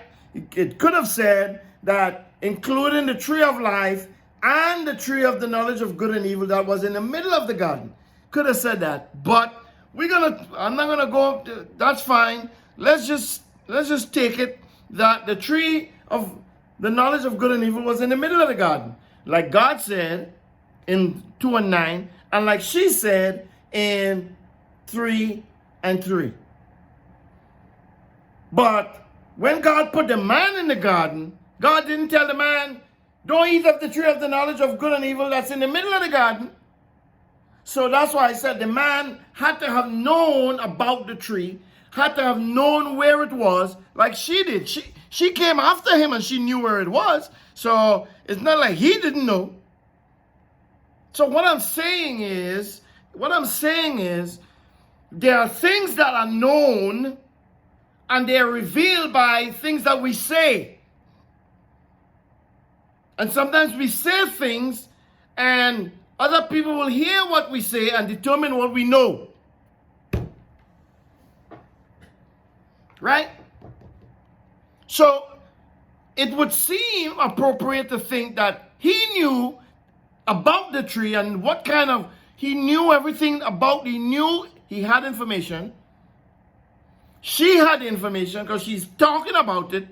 [SPEAKER 1] It could have said that including the tree of life and the tree of the knowledge of good and evil that was in the middle of the garden. Could have said that, but I'm not gonna go. That's fine. Let's just take it that the tree of the knowledge of good and evil was in the middle of the garden, like God said in 2 and 9, and like she said in 3 and 3. But when God put the man in the garden, God didn't tell the man, don't eat of the tree of the knowledge of good and evil that's in the middle of the garden. So that's why I said the man had to have known about the tree, had to have known where it was, like she did. She came after him and she knew where it was. So it's not like he didn't know. So what I'm saying is, there are things that are known and they are revealed by things that we say. And sometimes we say things and other people will hear what we say and determine what we know. Right? So it would seem appropriate to think that he knew about the tree and what kind of, he knew everything about, he had information. She had information because she's talking about it,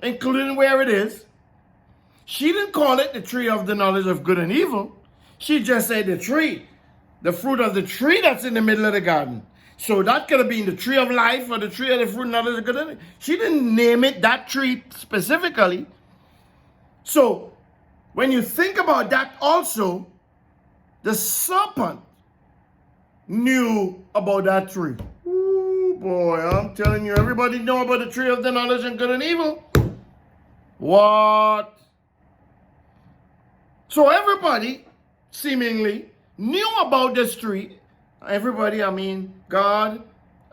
[SPEAKER 1] including where it is. She didn't call it the tree of the knowledge of good and evil. She just said the tree, the fruit of the tree that's in the middle of the garden. So that could have been the tree of life or the tree of the fruit of knowledge of good and evil. She didn't name it that tree specifically. So when you think about that also, the serpent knew about that tree. Ooh, boy, I'm telling you, everybody know about the tree of the knowledge of good and evil. What? So everybody, seemingly, knew about this tree. Everybody, I mean, God,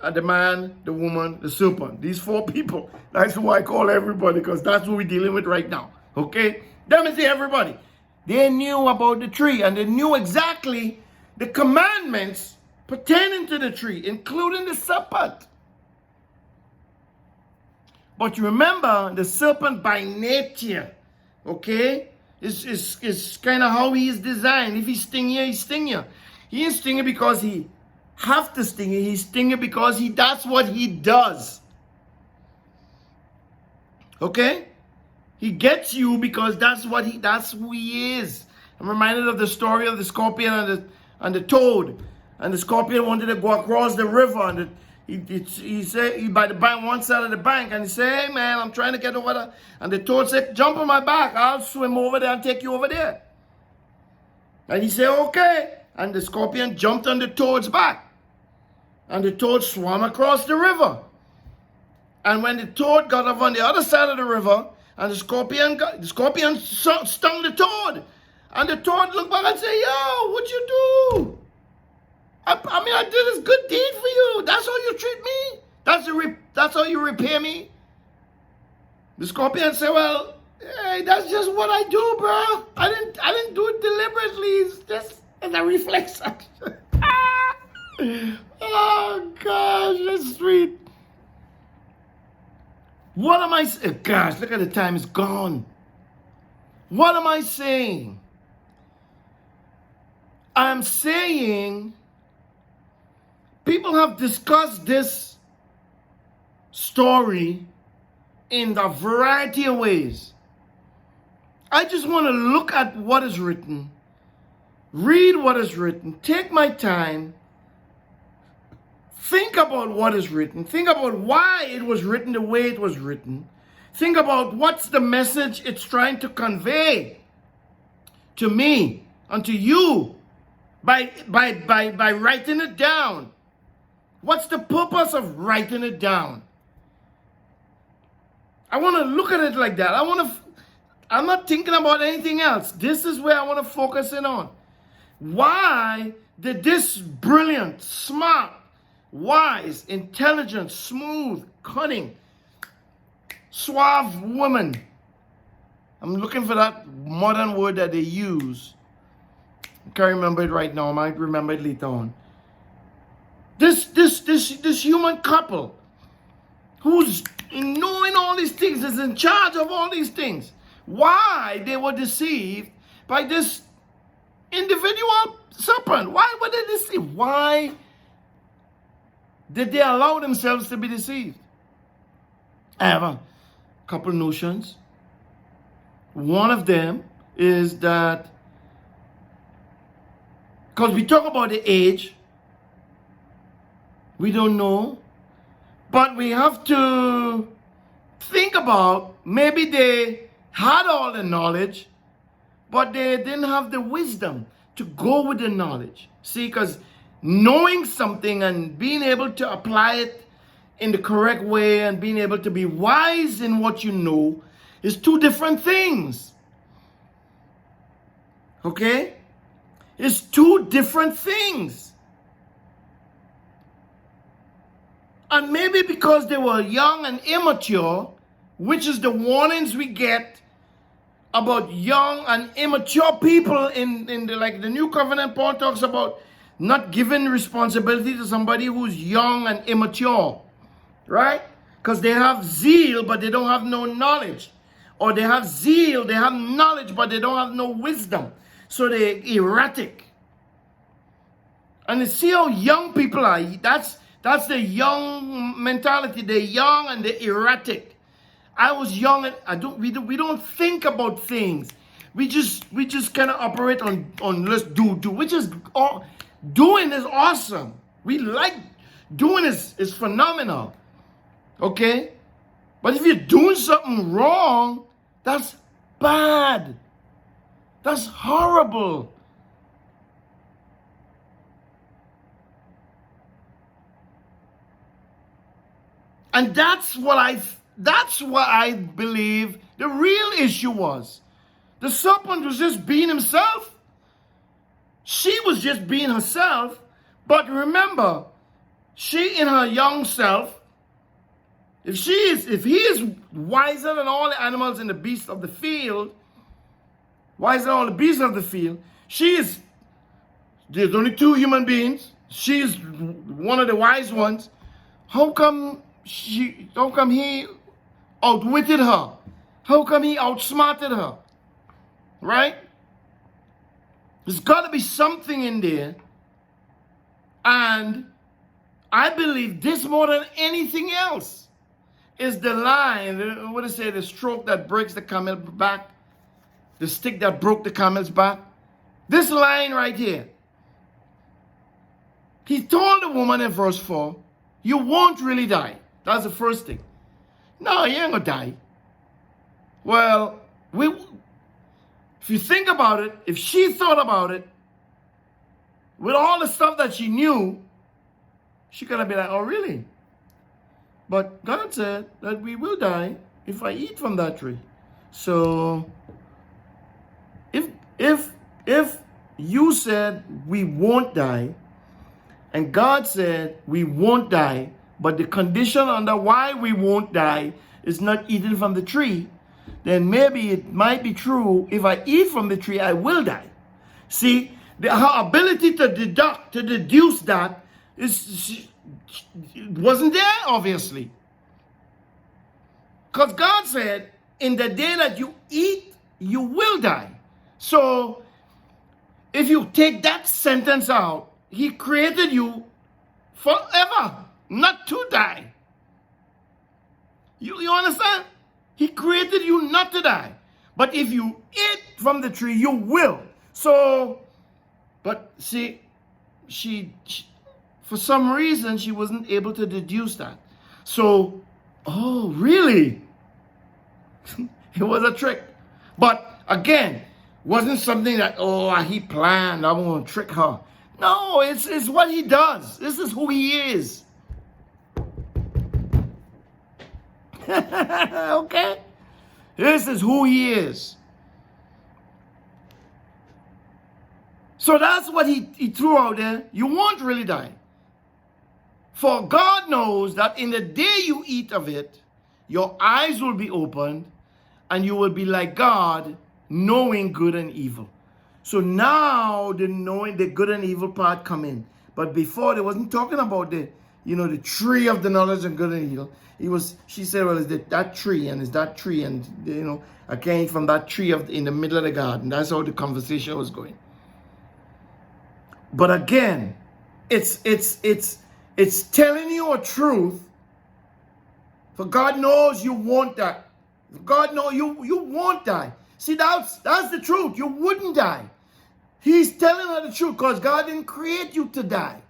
[SPEAKER 1] the man, the woman, the serpent. These four people. That's who I call everybody, because that's who we're dealing with right now. Okay? Let me say everybody. They knew about the tree, and they knew exactly the commandments pertaining to the tree, including the serpent. But you remember, the serpent by nature, okay, is kind of how he is designed. If he sting you, he sting you. He ain't stinging because he have to sting you. He's stinging because that's what he does. Okay? He gets you because that's who he is. I'm reminded of the story of the scorpion and the toad. And the scorpion wanted to go across the river, and he said he by one side of the bank, and he said, "Hey man, I'm trying to get over there." And the toad said, "Jump on my back. I'll swim over there and take you over there." And he said, "Okay." And the scorpion jumped on the toad's back, and the toad swam across the river. And when the toad got up on the other side of the river, and the scorpion stung the toad, and the toad looked back and said, "Yo, what you do? I mean, I did this good deed for you. That's how you treat me? That's how you repay me?" The scorpion said, "Well, hey, that's just what I do, bro. I didn't do it deliberately. It's just as a reflex action." Oh gosh, that's sweet. What am I saying? Gosh, look at the time. It's gone. What am I saying? I'm saying people have discussed this story in a variety of ways. I just want to look at what is written, read what is written, take my time, think about what is written, think about why it was written the way it was written, think about what's the message it's trying to convey to me and to you by writing it down. What's the purpose of writing it down? I want to look at it like that. I'm not thinking about anything else. This is where I want to focus in on. Why did this brilliant, smart, wise, intelligent, smooth, cunning, suave woman, I'm looking for that modern word that they use. I can't remember it right now. I might remember it later on. This human couple who's knowing all these things, is in charge of all these things. Why they were deceived by this individual serpent? Why were they deceived? Why did they allow themselves to be deceived? I have a couple notions. One of them is that because we talk about the age, we don't know, but we have to think about maybe they had all the knowledge, but they didn't have the wisdom to go with the knowledge. See, because knowing something and being able to apply it in the correct way and being able to be wise in what you know is two different things. Okay? It's two different things. And maybe because they were young and immature, which is the warnings we get about young and immature people in the New Covenant. Paul talks about not giving responsibility to somebody who's young and immature, right? Because they have zeal, but they don't have no knowledge. Or they have zeal, they have knowledge, but they don't have no wisdom. So they're erratic. And you see how young people are. That's the young mentality. They're young and they're erratic. I was young and we don't think about things. We just kind of operate on let's do, which is doing is awesome. We like doing is phenomenal. Okay? But if you're doing something wrong, that's bad. That's horrible. And that's what I believe the real issue was. The serpent was just being himself. She was just being herself. But remember, she in her young self, if he is wiser than all the animals and the beasts of the field, wiser than all the beasts of the field, there's only two human beings. She is one of the wise ones. How come he outwitted her? How come he outsmarted her? Right? There's got to be something in there. And I believe this more than anything else is the line, what do you say, the stroke that breaks the camel's back, the stick that broke the camel's back. This line right here. He told the woman in verse 4, you won't really die. That's the first thing. No, you ain't gonna die. Well, if you think about it, if she thought about it, with all the stuff that she knew, she could have been like, oh, really? But God said that we will die if I eat from that tree. So, if you said we won't die, and God said we won't die, but the condition under why we won't die is not eating from the tree, then maybe it might be true, if I eat from the tree, I will die. See, her ability to deduce that wasn't there, obviously. Because God said, in the day that you eat, you will die. So, if you take that sentence out, he created you forever, not to die. You understand? He created you not to die. But if you eat from the tree, you will. So, but see, she for some reason, she wasn't able to deduce that. So, oh, really? It was a trick. But again, wasn't something that, oh, he planned, I'm going to trick her. No, it's what he does. This is who he is. Okay? This is who he is. So that's what he threw out there. You won't really die. For God knows that in the day you eat of it, your eyes will be opened and you will be like God, knowing good and evil. So now the knowing the good and evil part come in. But before, they wasn't talking about the tree of the knowledge of good and evil. She said, well, it's that tree, and it's that tree, and I came from that tree in the middle of the garden. That's how the conversation was going. But again, it's telling you a truth. For God knows you won't die. God knows you won't die. See, that's the truth. You wouldn't die. He's telling her the truth because God didn't create you to die.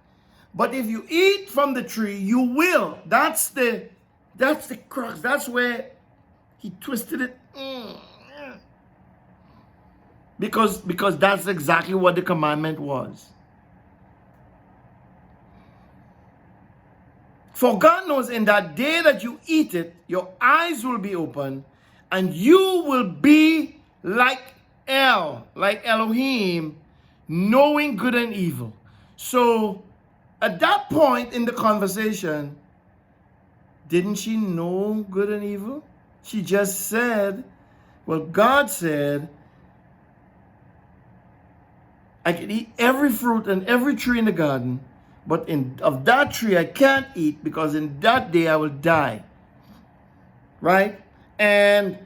[SPEAKER 1] But if you eat from the tree, you will. That's the crux. That's where he twisted it. Because that's exactly what the commandment was. For God knows in that day that you eat it, your eyes will be open, and you will be like Elohim, knowing good and evil. So, at that point in the conversation, didn't she know good and evil? She just said, well, God said, I can eat every fruit and every tree in the garden, but of that tree I can't eat because in that day I will die. Right? And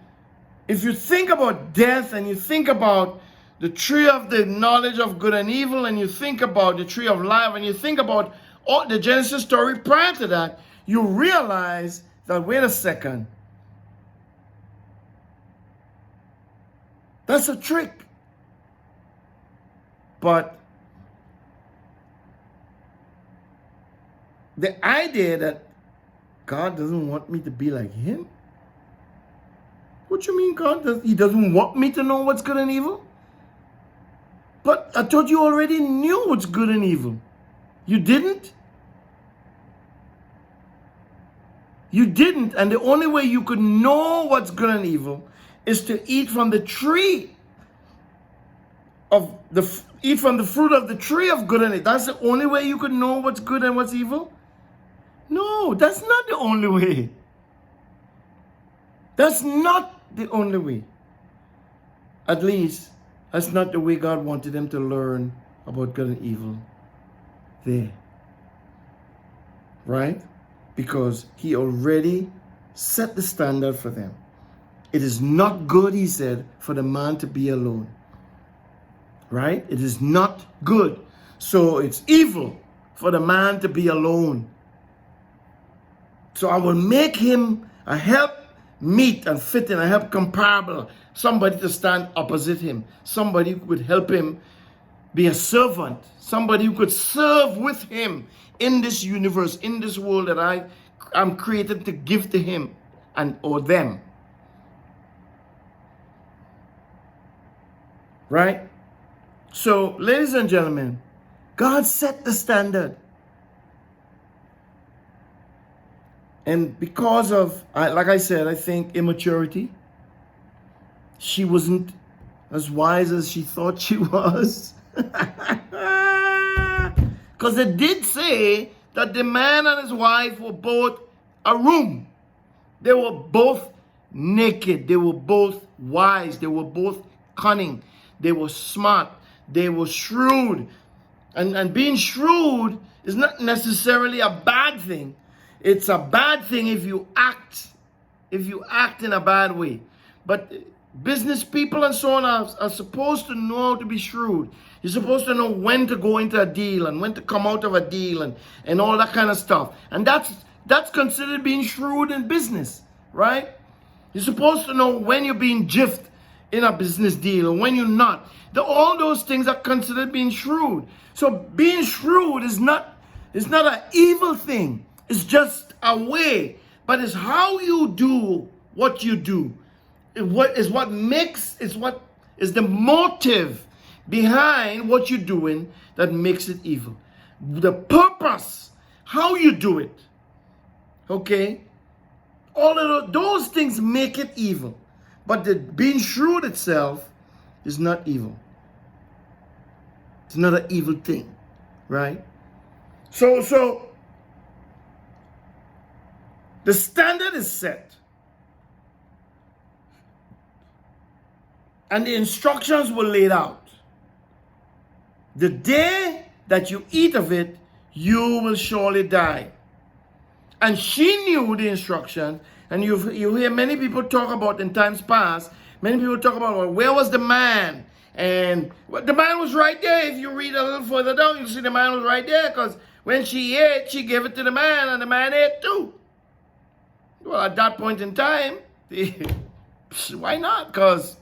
[SPEAKER 1] if you think about death and you think about the tree of the knowledge of good and evil, and you think about the tree of life, and you think about all the Genesis story prior to that, you realize that, wait a second, that's a trick. But the idea that God doesn't want me to be like him? What you mean He doesn't want me to know what's good and evil? But I thought you already knew what's good and evil. You didn't? You didn't, and the only way you could know what's good and evil is to eat from the tree eat from the fruit of the tree of good and evil. That's the only way you could know what's good and what's evil? No, that's not the only way. That's not the only way. At least, that's not the way God wanted them to learn about good and evil there. Right? Because he already set the standard for them. It is not good, he said, for the man to be alone. Right? It is not good. So it's evil for the man to be alone. So I will make him a help meet and fit in, a help comparable. Somebody to stand opposite him. Somebody who could help him be a servant. Somebody who could serve with him in this universe, in this world that I'm created to give to him or them. Right? So, ladies and gentlemen, God set the standard. And because of, like I said, I think immaturity, she wasn't as wise as she thought she was. Because it did say that the man and his wife were both a room. They were both naked. They were both wise. They were both cunning. They were smart. They were shrewd. And being shrewd is not necessarily a bad thing. It's a bad thing if you act in a bad way. But business people and so on are supposed to know how to be shrewd. You're supposed to know when to go into a deal and when to come out of a deal and all that kind of stuff. And that's considered being shrewd in business, right? You're supposed to know when you're being jiffed in a business deal and when you're not. All those things are considered being shrewd. So being shrewd is not an evil thing. It's just a way. But it's how you do what you do. What is the motive behind what you're doing that makes it evil. The purpose, how you do it. Okay? All of those things make it evil. But being shrewd itself is not evil. It's not an evil thing. Right? So the standard is set. And the instructions were laid out. The day that you eat of it, you will surely die. And she knew the instructions. And you hear many people talk about in times past, many people talk about, well, where was the man? And the man was right there. If you read a little further down, you see the man was right there. Because when she ate, she gave it to the man, and the man ate too. Well, at that point in time, why not? Because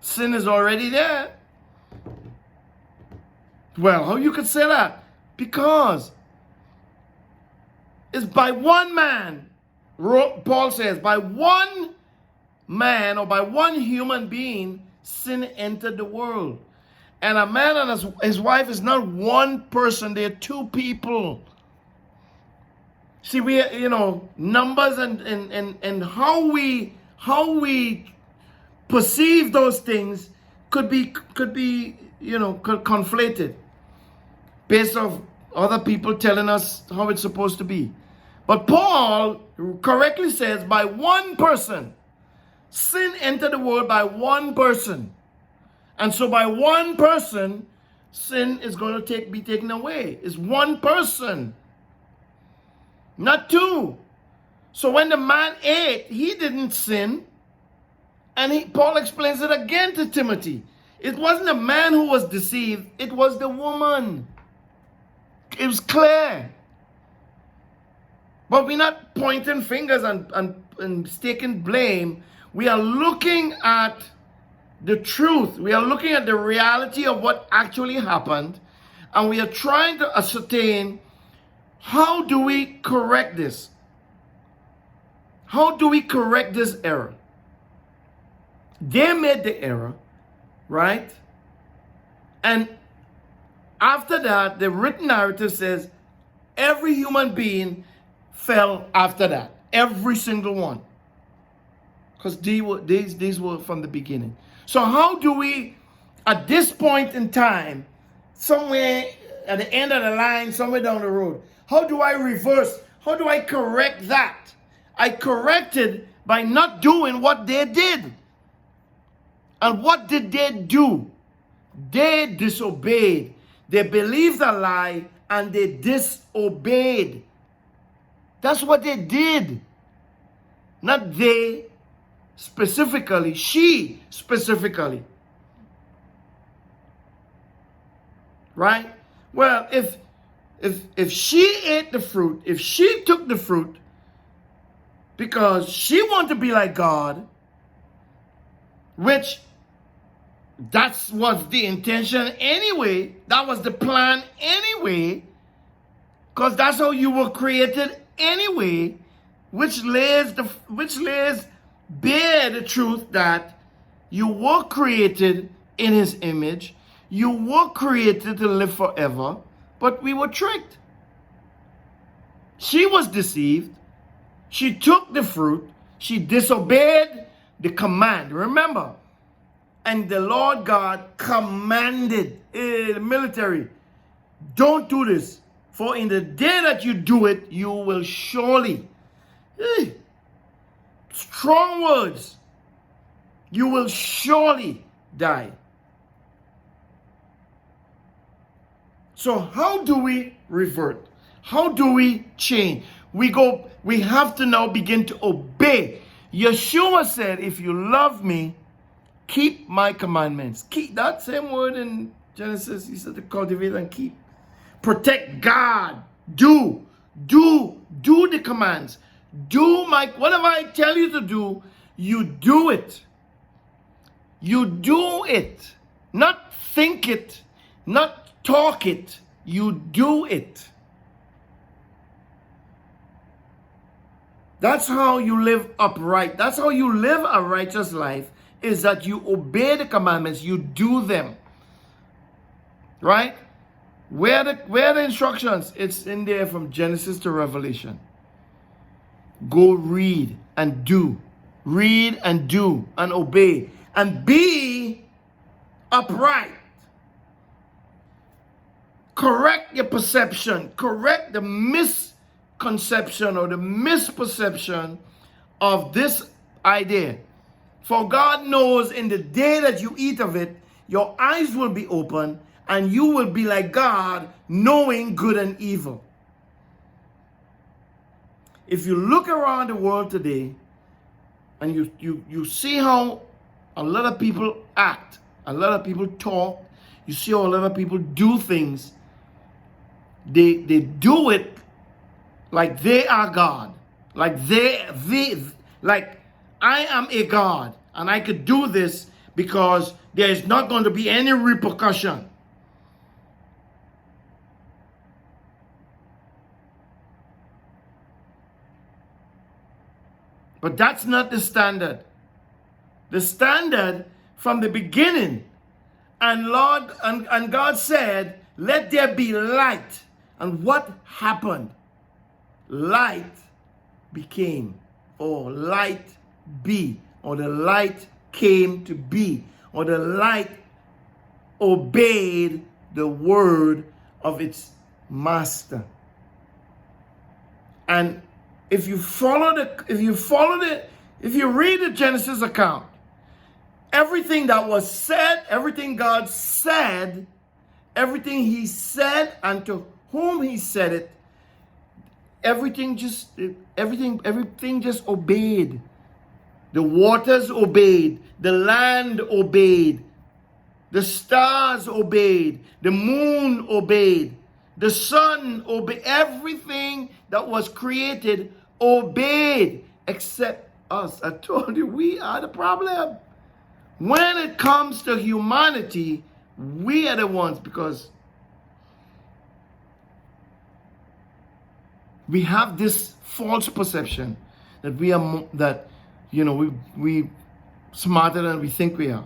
[SPEAKER 1] sin is already there. Well, how you could say that? Because it's by one man, Paul says, by one man or by one human being, sin entered the world. And a man and his wife is not one person, they're two people. See, we, numbers and how we perceive those things could be conflated based off other people telling us how it's supposed to be. But Paul correctly says, by one person, sin entered the world by one person. And so by one person, sin is going to be taken away. It's one person. Not two. So when the man ate, he didn't sin. And Paul explains it again to Timothy. It wasn't the man who was deceived. It was the woman. It was clear. But we're not pointing fingers and staking blame. We are looking at the truth. We are looking at the reality of what actually happened. And we are trying to ascertain, how do we correct this? How do we correct this error? They made the error, right? And after that, the written narrative says every human being fell after that. Every single one. Because these were from the beginning. So how do we, at this point in time, somewhere at the end of the line, somewhere down the road, how do I reverse? How do I correct that? I corrected by not doing what they did. And what did they do? They disobeyed. They believed a lie and they disobeyed. That's what they did. Not they specifically, she specifically. Right? Well, if she ate the fruit, if she took the fruit because she wanted to be like God, which that was the intention anyway, that was the plan anyway, because that's how you were created anyway, which lays bare the truth that you were created in his image, you were created to live forever, but we were tricked. She was deceived. She took the fruit. She disobeyed the command. Remember, and the Lord God commanded the military, don't do this, for in the day that you do it, you will surely, strong words, you will surely die. So how do we revert? How do we change? We have to now begin to obey. Yeshua said, if you love me, keep my commandments. Keep, that same word in Genesis, he said to cultivate and keep. Protect God. Do the commands. Do whatever I tell you to do, you do it. You do it. Not think it, not talk it. You do it. That's how you live upright. That's how you live a righteous life, is that you obey the commandments, you do them. Right? Where the instructions? It's in there from Genesis to Revelation. Go read and do. Read and do and obey. And be upright. Correct your perception. Correct the misconception or the misperception of this idea. For God knows in the day that you eat of it, your eyes will be open and you will be like God, knowing good and evil. If you look around the world today and you see how a lot of people act, a lot of people talk, you see how a lot of people do things, they do it like they are God. Like like I am a God and I could do this because there is not going to be any repercussion. But that's not the standard. The standard from the beginning. And God said, let there be light. And what happened? Light became, or light be, or the light came to be, or the light obeyed the word of its master. And if you read the Genesis account, everything that was said, everything God said, everything he said and to whom he said it, everything just obeyed. The waters obeyed, the land obeyed, the stars obeyed, the moon obeyed, the sun obeyed. Everything that was created obeyed except us. I told you, we are the problem. When it comes to humanity, we are the ones, because we have this false perception that we are, that, we smarter than we think we are.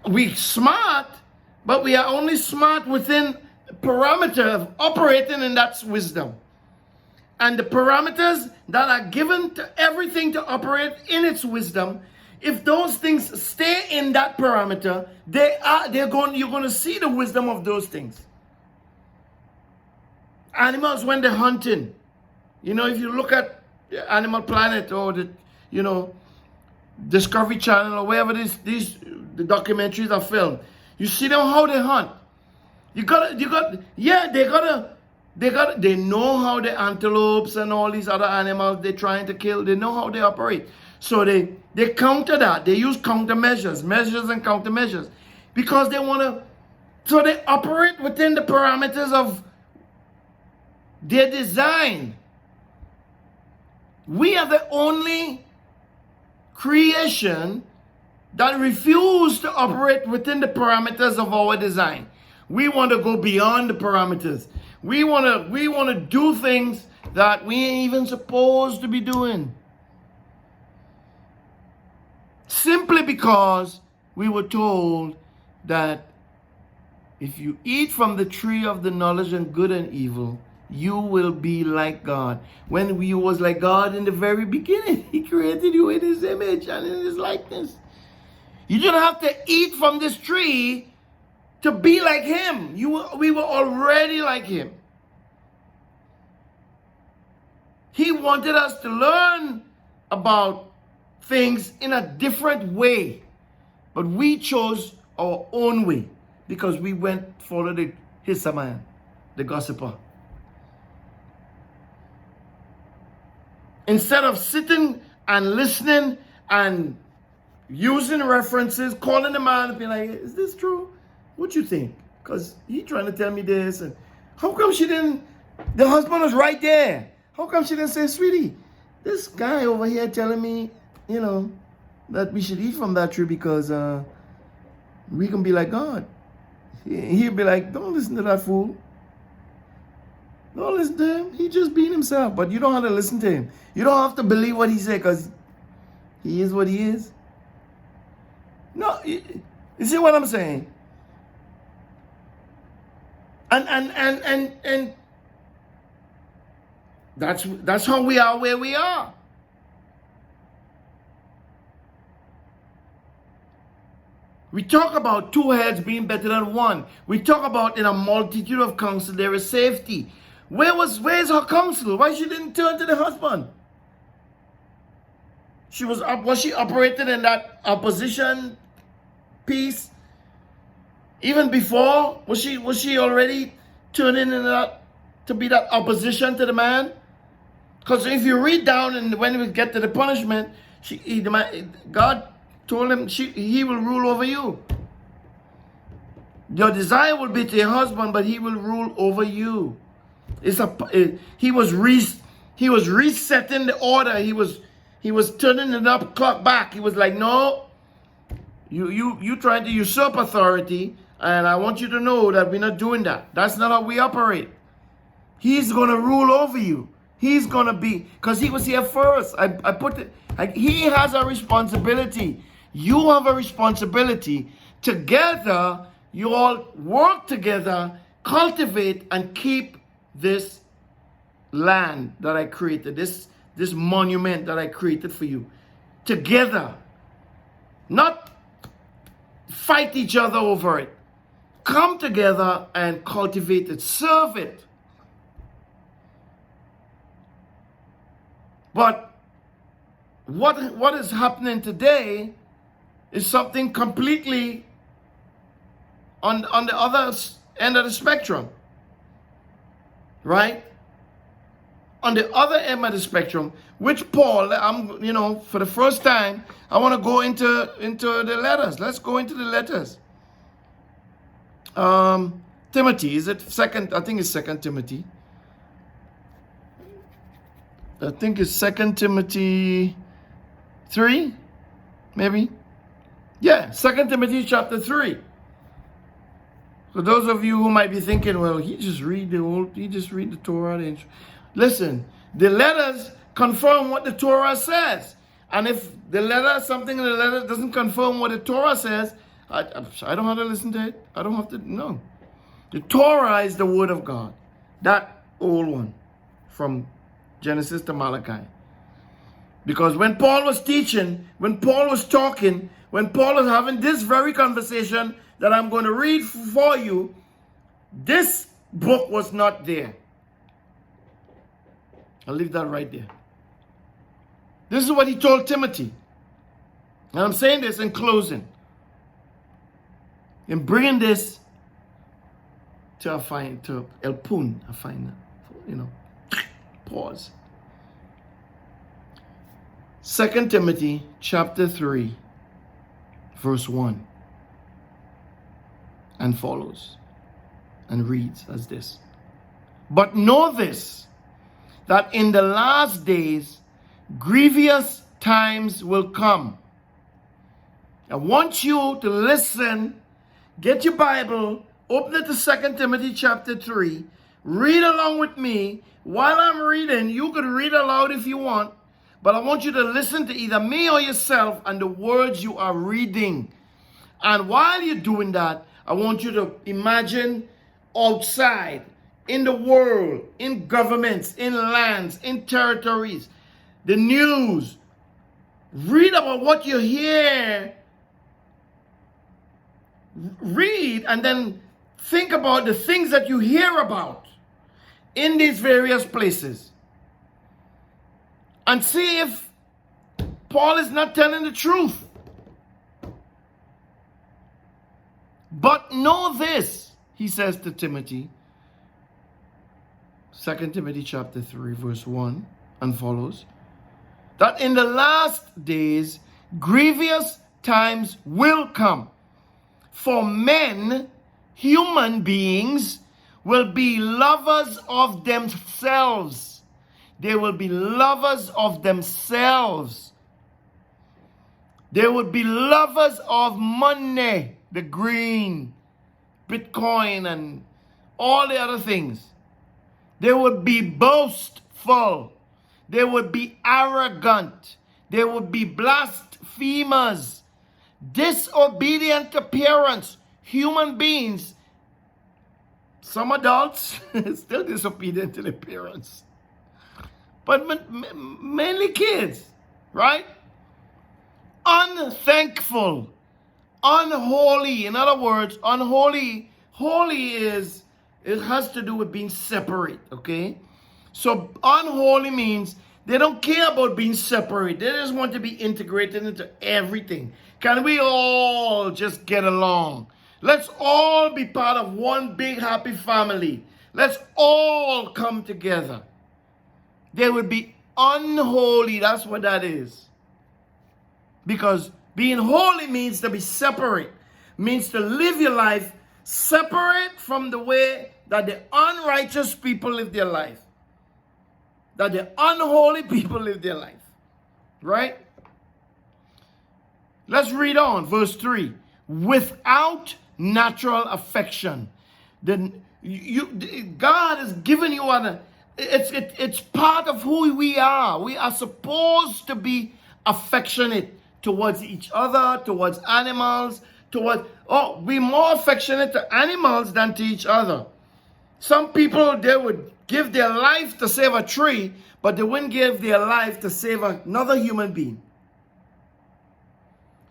[SPEAKER 1] We smart, but we are only smart within the parameter of operating in that wisdom. And the parameters that are given to everything to operate in its wisdom, if those things stay in that parameter, you're going to see the wisdom of those things. Animals, when they're hunting, if you look at Animal Planet or Discovery Channel or wherever the documentaries are filmed, you see them how they hunt. They know how the antelopes and all these other animals they're trying to kill, they know how they operate. So they counter that. They use countermeasures, measures and countermeasures, because they want to, so they operate within the parameters of their design. We are the only creation that refuse to operate within the parameters of our design. We want to go beyond the parameters. We want to do things that we ain't even supposed to be doing. Simply because we were told that if you eat from the tree of the knowledge of good and evil, you will be like God. When we was like God in the very beginning, He created you in His image and in His likeness. You don't have to eat from this tree to be like Him. We were already like Him. He wanted us to learn about things in a different way. But we chose our own way because we followed his man, the gossiper. Instead of sitting and listening and using references, calling the man and being like, is this true? What you think? Because he trying to tell me this. And how come the husband was right there. How come she didn't say, sweetie, this guy over here telling me, that we should eat from that tree because we can be like God. He'd be like, don't listen to that fool. Don't listen to him. He just being himself. But you don't have to listen to him. You don't have to believe what he said because he is what he is. No, you see what I'm saying? And that's how we are where we are. We talk about two heads being better than one. We talk about in a multitude of counsel there is safety. Where's her counsel? Why she didn't turn to the husband? Was she operating in that opposition piece? Even before, was she already turning in that to be that opposition to the man? Because if you read down and when we get to the punishment, God told him he will rule over you. Your desire will be to your husband, but he will rule over you. He was resetting the order. He was turning the clock back. He was like, no, you trying to usurp authority, and I want you to know that we're not doing that. That's not how we operate. He's gonna rule over you. He's gonna be, because he was here first. He has a responsibility. You have a responsibility. Together, you all work together, cultivate and keep this land that I created, this monument that I created for you. Together. Not fight each other over it. Come together and cultivate it. Serve it. But what is happening today is something completely on the other end of the spectrum. Right? On the other end of the spectrum, which Paul, for the first time, I want to go into the letters. Let's go into the letters. Timothy, is it second? I think it's 2 Timothy. I think it's 2 Timothy 3, maybe. Yeah, 2 Timothy chapter 3. For those of you who might be thinking, well, he just read the Torah. Listen, the letters confirm what the Torah says. And if something in the letter doesn't confirm what the Torah says, I don't have to listen to it. I don't have to, no. The Torah is the word of God. That old one from Genesis to Malachi. Because when Paul was teaching, when Paul was talking, when Paul was having this very conversation that I'm going to read for you, this book was not there. I'll leave that right there. This is what he told Timothy. And I'm saying this in closing. In bringing this to El Pun, pause. 2 Timothy chapter 3, verse 1 and follows, and reads as this. But know this, that in the last days grievous times will come. I want you to listen, get your Bible, open it to 2 Timothy chapter 3, read along with me. While I'm reading, you could read aloud if you want, but I want you to listen to either me or yourself and the words you are reading. And while you're doing that, I want you to imagine outside, in the world, in governments, in lands, in territories, the news. Read about what you hear. Read and then think about the things that you hear about in these various places. And see if Paul is not telling the truth. But know this, he says to Timothy, 2 Timothy chapter 3, verse 1 and follows, that in the last days grievous times will come. For men, human beings, will be lovers of themselves. They will be lovers of themselves. They will be lovers of money, the green, Bitcoin, and all the other things. They would be boastful. They would be arrogant. They would be blasphemers, disobedient to parents, human beings. Some adults still disobedient to their parents. But mainly kids, right? Unthankful, unholy. In other words, unholy. Holy is, it has to do with being separate, okay? So unholy means they don't care about being separate. They just want to be integrated into everything. Can we all just get along? Let's all be part of one big happy family. Let's all come together. They would be unholy. That's what that is. Because being holy means to be separate. Means to live your life separate from the way that the unrighteous people live their life. That the unholy people live their life. Right? Let's read on. Verse 3. Without natural affection. God has given you it's part of who we are. We are supposed to be affectionate towards each other, towards animals, we're more affectionate to animals than to each other. Some people, they would give their life to save a tree, but they wouldn't give their life to save another human being.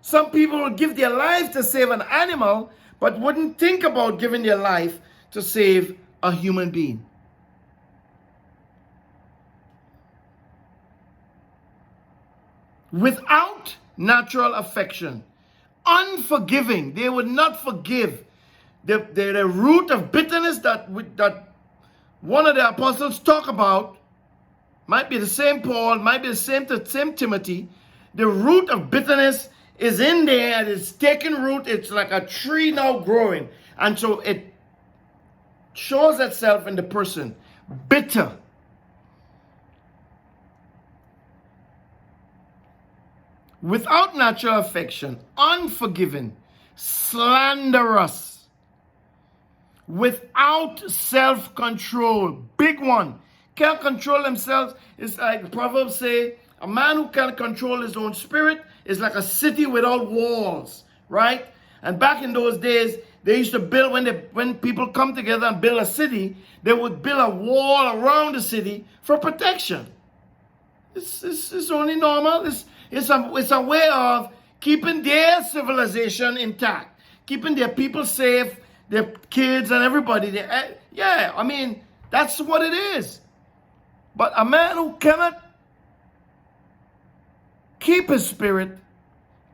[SPEAKER 1] Some people would give their life to save an animal, but wouldn't think about giving their life to save a human being. Without natural affection, unforgiving, they would not forgive. The root of bitterness that one of the apostles talk about might be the same Paul, might be the same Timothy. The root of bitterness is in there and it's taking root. It's like a tree now growing, and so it shows itself in the person. Bitter. Without natural affection, unforgiving, slanderous, without self-control. Big one. Can't control themselves. It's like the Proverbs say, a man who can't control his own spirit is like a city without walls, right? And back in those days, they used to build, when people come together and build a city, they would build a wall around the city for protection. It's only normal. It's a way of keeping their civilization intact, keeping their people safe, their kids and everybody. Yeah, I mean, that's what it is. But a man who cannot keep his spirit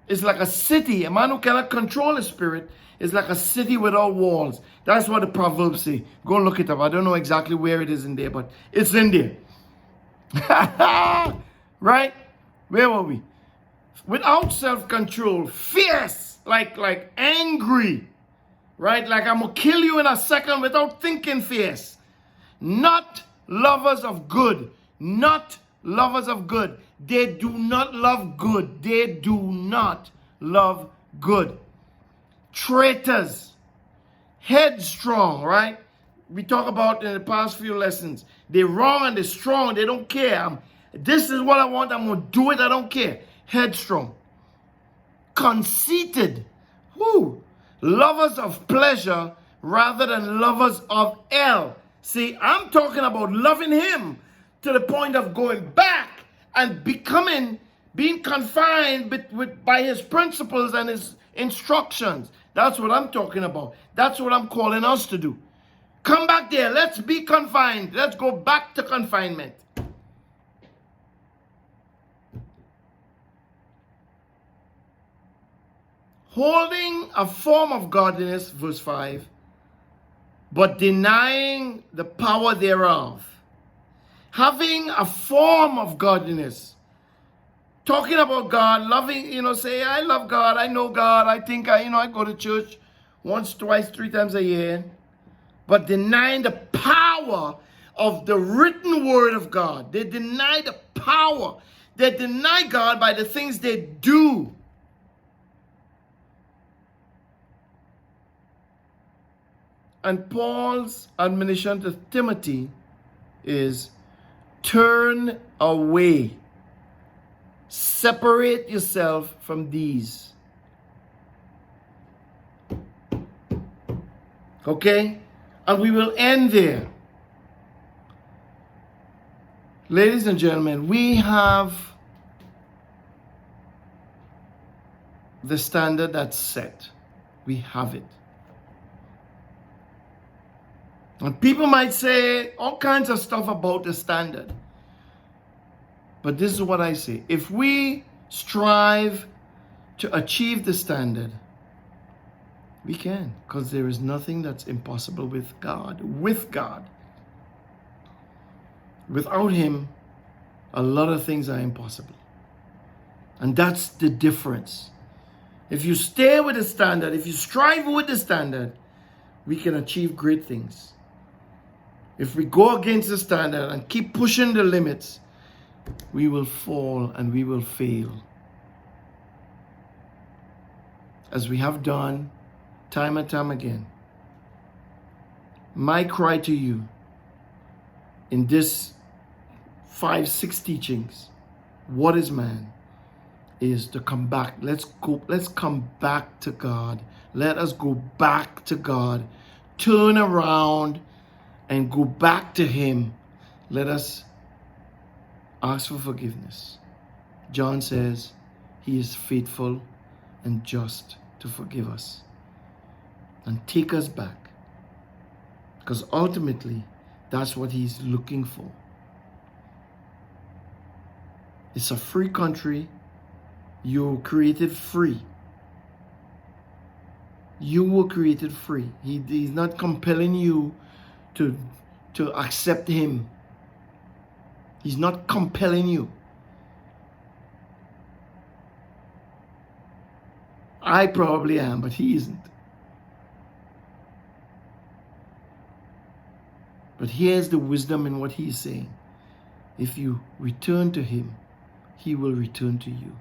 [SPEAKER 1] is like a city. A man who cannot control his spirit is like a city without walls. That's what the Proverbs say. Go and look it up. I don't know exactly where it is in there, but it's in there. Right? Where were we? Without self-control, fierce, like angry, right? Like I'm gonna kill you in a second without thinking, fierce. Not lovers of good. Not lovers of good. They do not love good. They do not love good. Traitors. Headstrong, right? We talk about in the past few lessons. They're wrong and they're strong. They don't care. This is what I want. I'm going to do it. I don't care. Headstrong. Conceited. Woo. Lovers of pleasure rather than lovers of ill. See, I'm talking about loving him to the point of going back and being confined by his principles and his instructions. That's what I'm talking about. That's what I'm calling us to do. Come back there. Let's be confined. Let's go back to confinement. Holding a form of godliness, verse 5, but denying the power thereof. Having a form of godliness. Talking about God, loving, say, I love God, I know God, I think I go to church once, twice, 3 times a year. But denying the power of the written word of God. They deny the power. They deny God by the things they do. And Paul's admonition to Timothy is turn away. Separate yourself from these. Okay? And we will end there. Ladies and gentlemen, we have the standard that's set. We have it. And people might say all kinds of stuff about the standard. But this is what I say. If we strive to achieve the standard, we can. Because there is nothing that's impossible with God. With God. Without him, a lot of things are impossible. And that's the difference. If you stay with the standard, if you strive with the standard, we can achieve great things. If we go against the standard and keep pushing the limits, we will fall and we will fail. As we have done time and time again. My cry to you in this 5-6 teachings, what is man, is to come back. Let's come back to God. Let us go back to God. Turn around and go back to him. Let us ask for forgiveness. John says he is faithful and just to forgive us and take us back. Because ultimately, that's what he's looking for. It's a free country. You're created free. You were created free. He's not compelling you to accept him. He's not compelling you. I probably am, but he isn't. But here's the wisdom in what he's saying. If you return to him, he will return to you.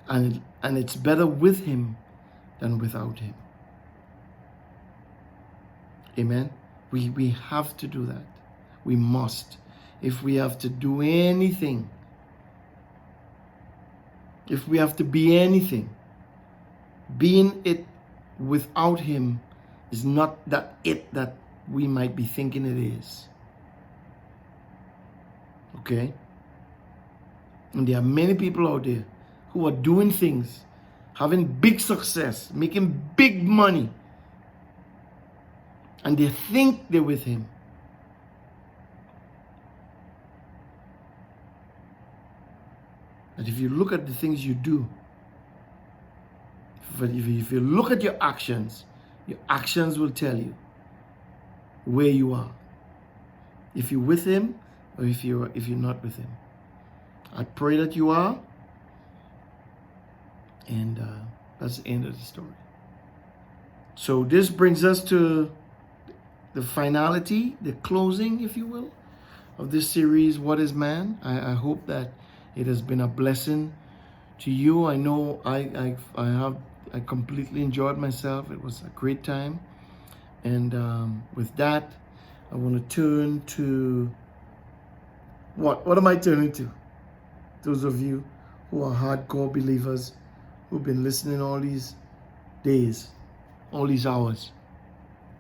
[SPEAKER 1] And it's better with him than without him. Amen? We have to do that. We must. If we have to do anything, if we have to be anything, Being it without him is not that it that we might be thinking it is. Okay? And there are many people out there who are doing things, having big success, making big money, and they think they're with him. But if you look at the things you do, if you look at your actions will tell you where you are. If you're with him or if you're not with him. I pray that you are. And that's the end of the story. So this brings us to the finality, the closing, if you will, of this series, What is Man? I hope that it has been a blessing to you. I know I completely enjoyed myself. It was a great time. And with that, I want to turn to what am I turning to? Those of you who are hardcore believers, who've been listening all these days, all these hours.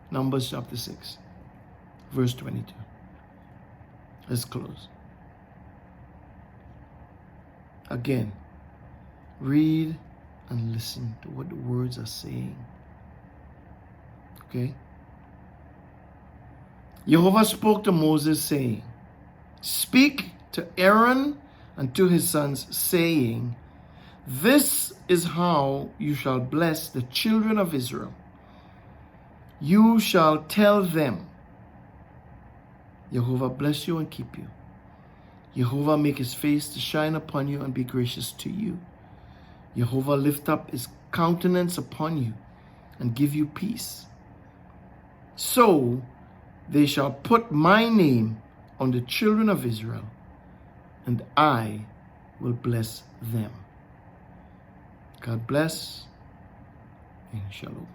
[SPEAKER 1] Numbers chapter 6, verse 22. Let's close. Again, read and listen to what the words are saying. Okay? Jehovah spoke to Moses, saying, Speak to Aaron and to his sons, saying, This is how you shall bless the children of Israel. You shall tell them, Jehovah bless you and keep you. Jehovah make his face to shine upon you and be gracious to you. Jehovah lift up his countenance upon you and give you peace. So they shall put my name on the children of Israel, and I will bless them. God bless and shalom.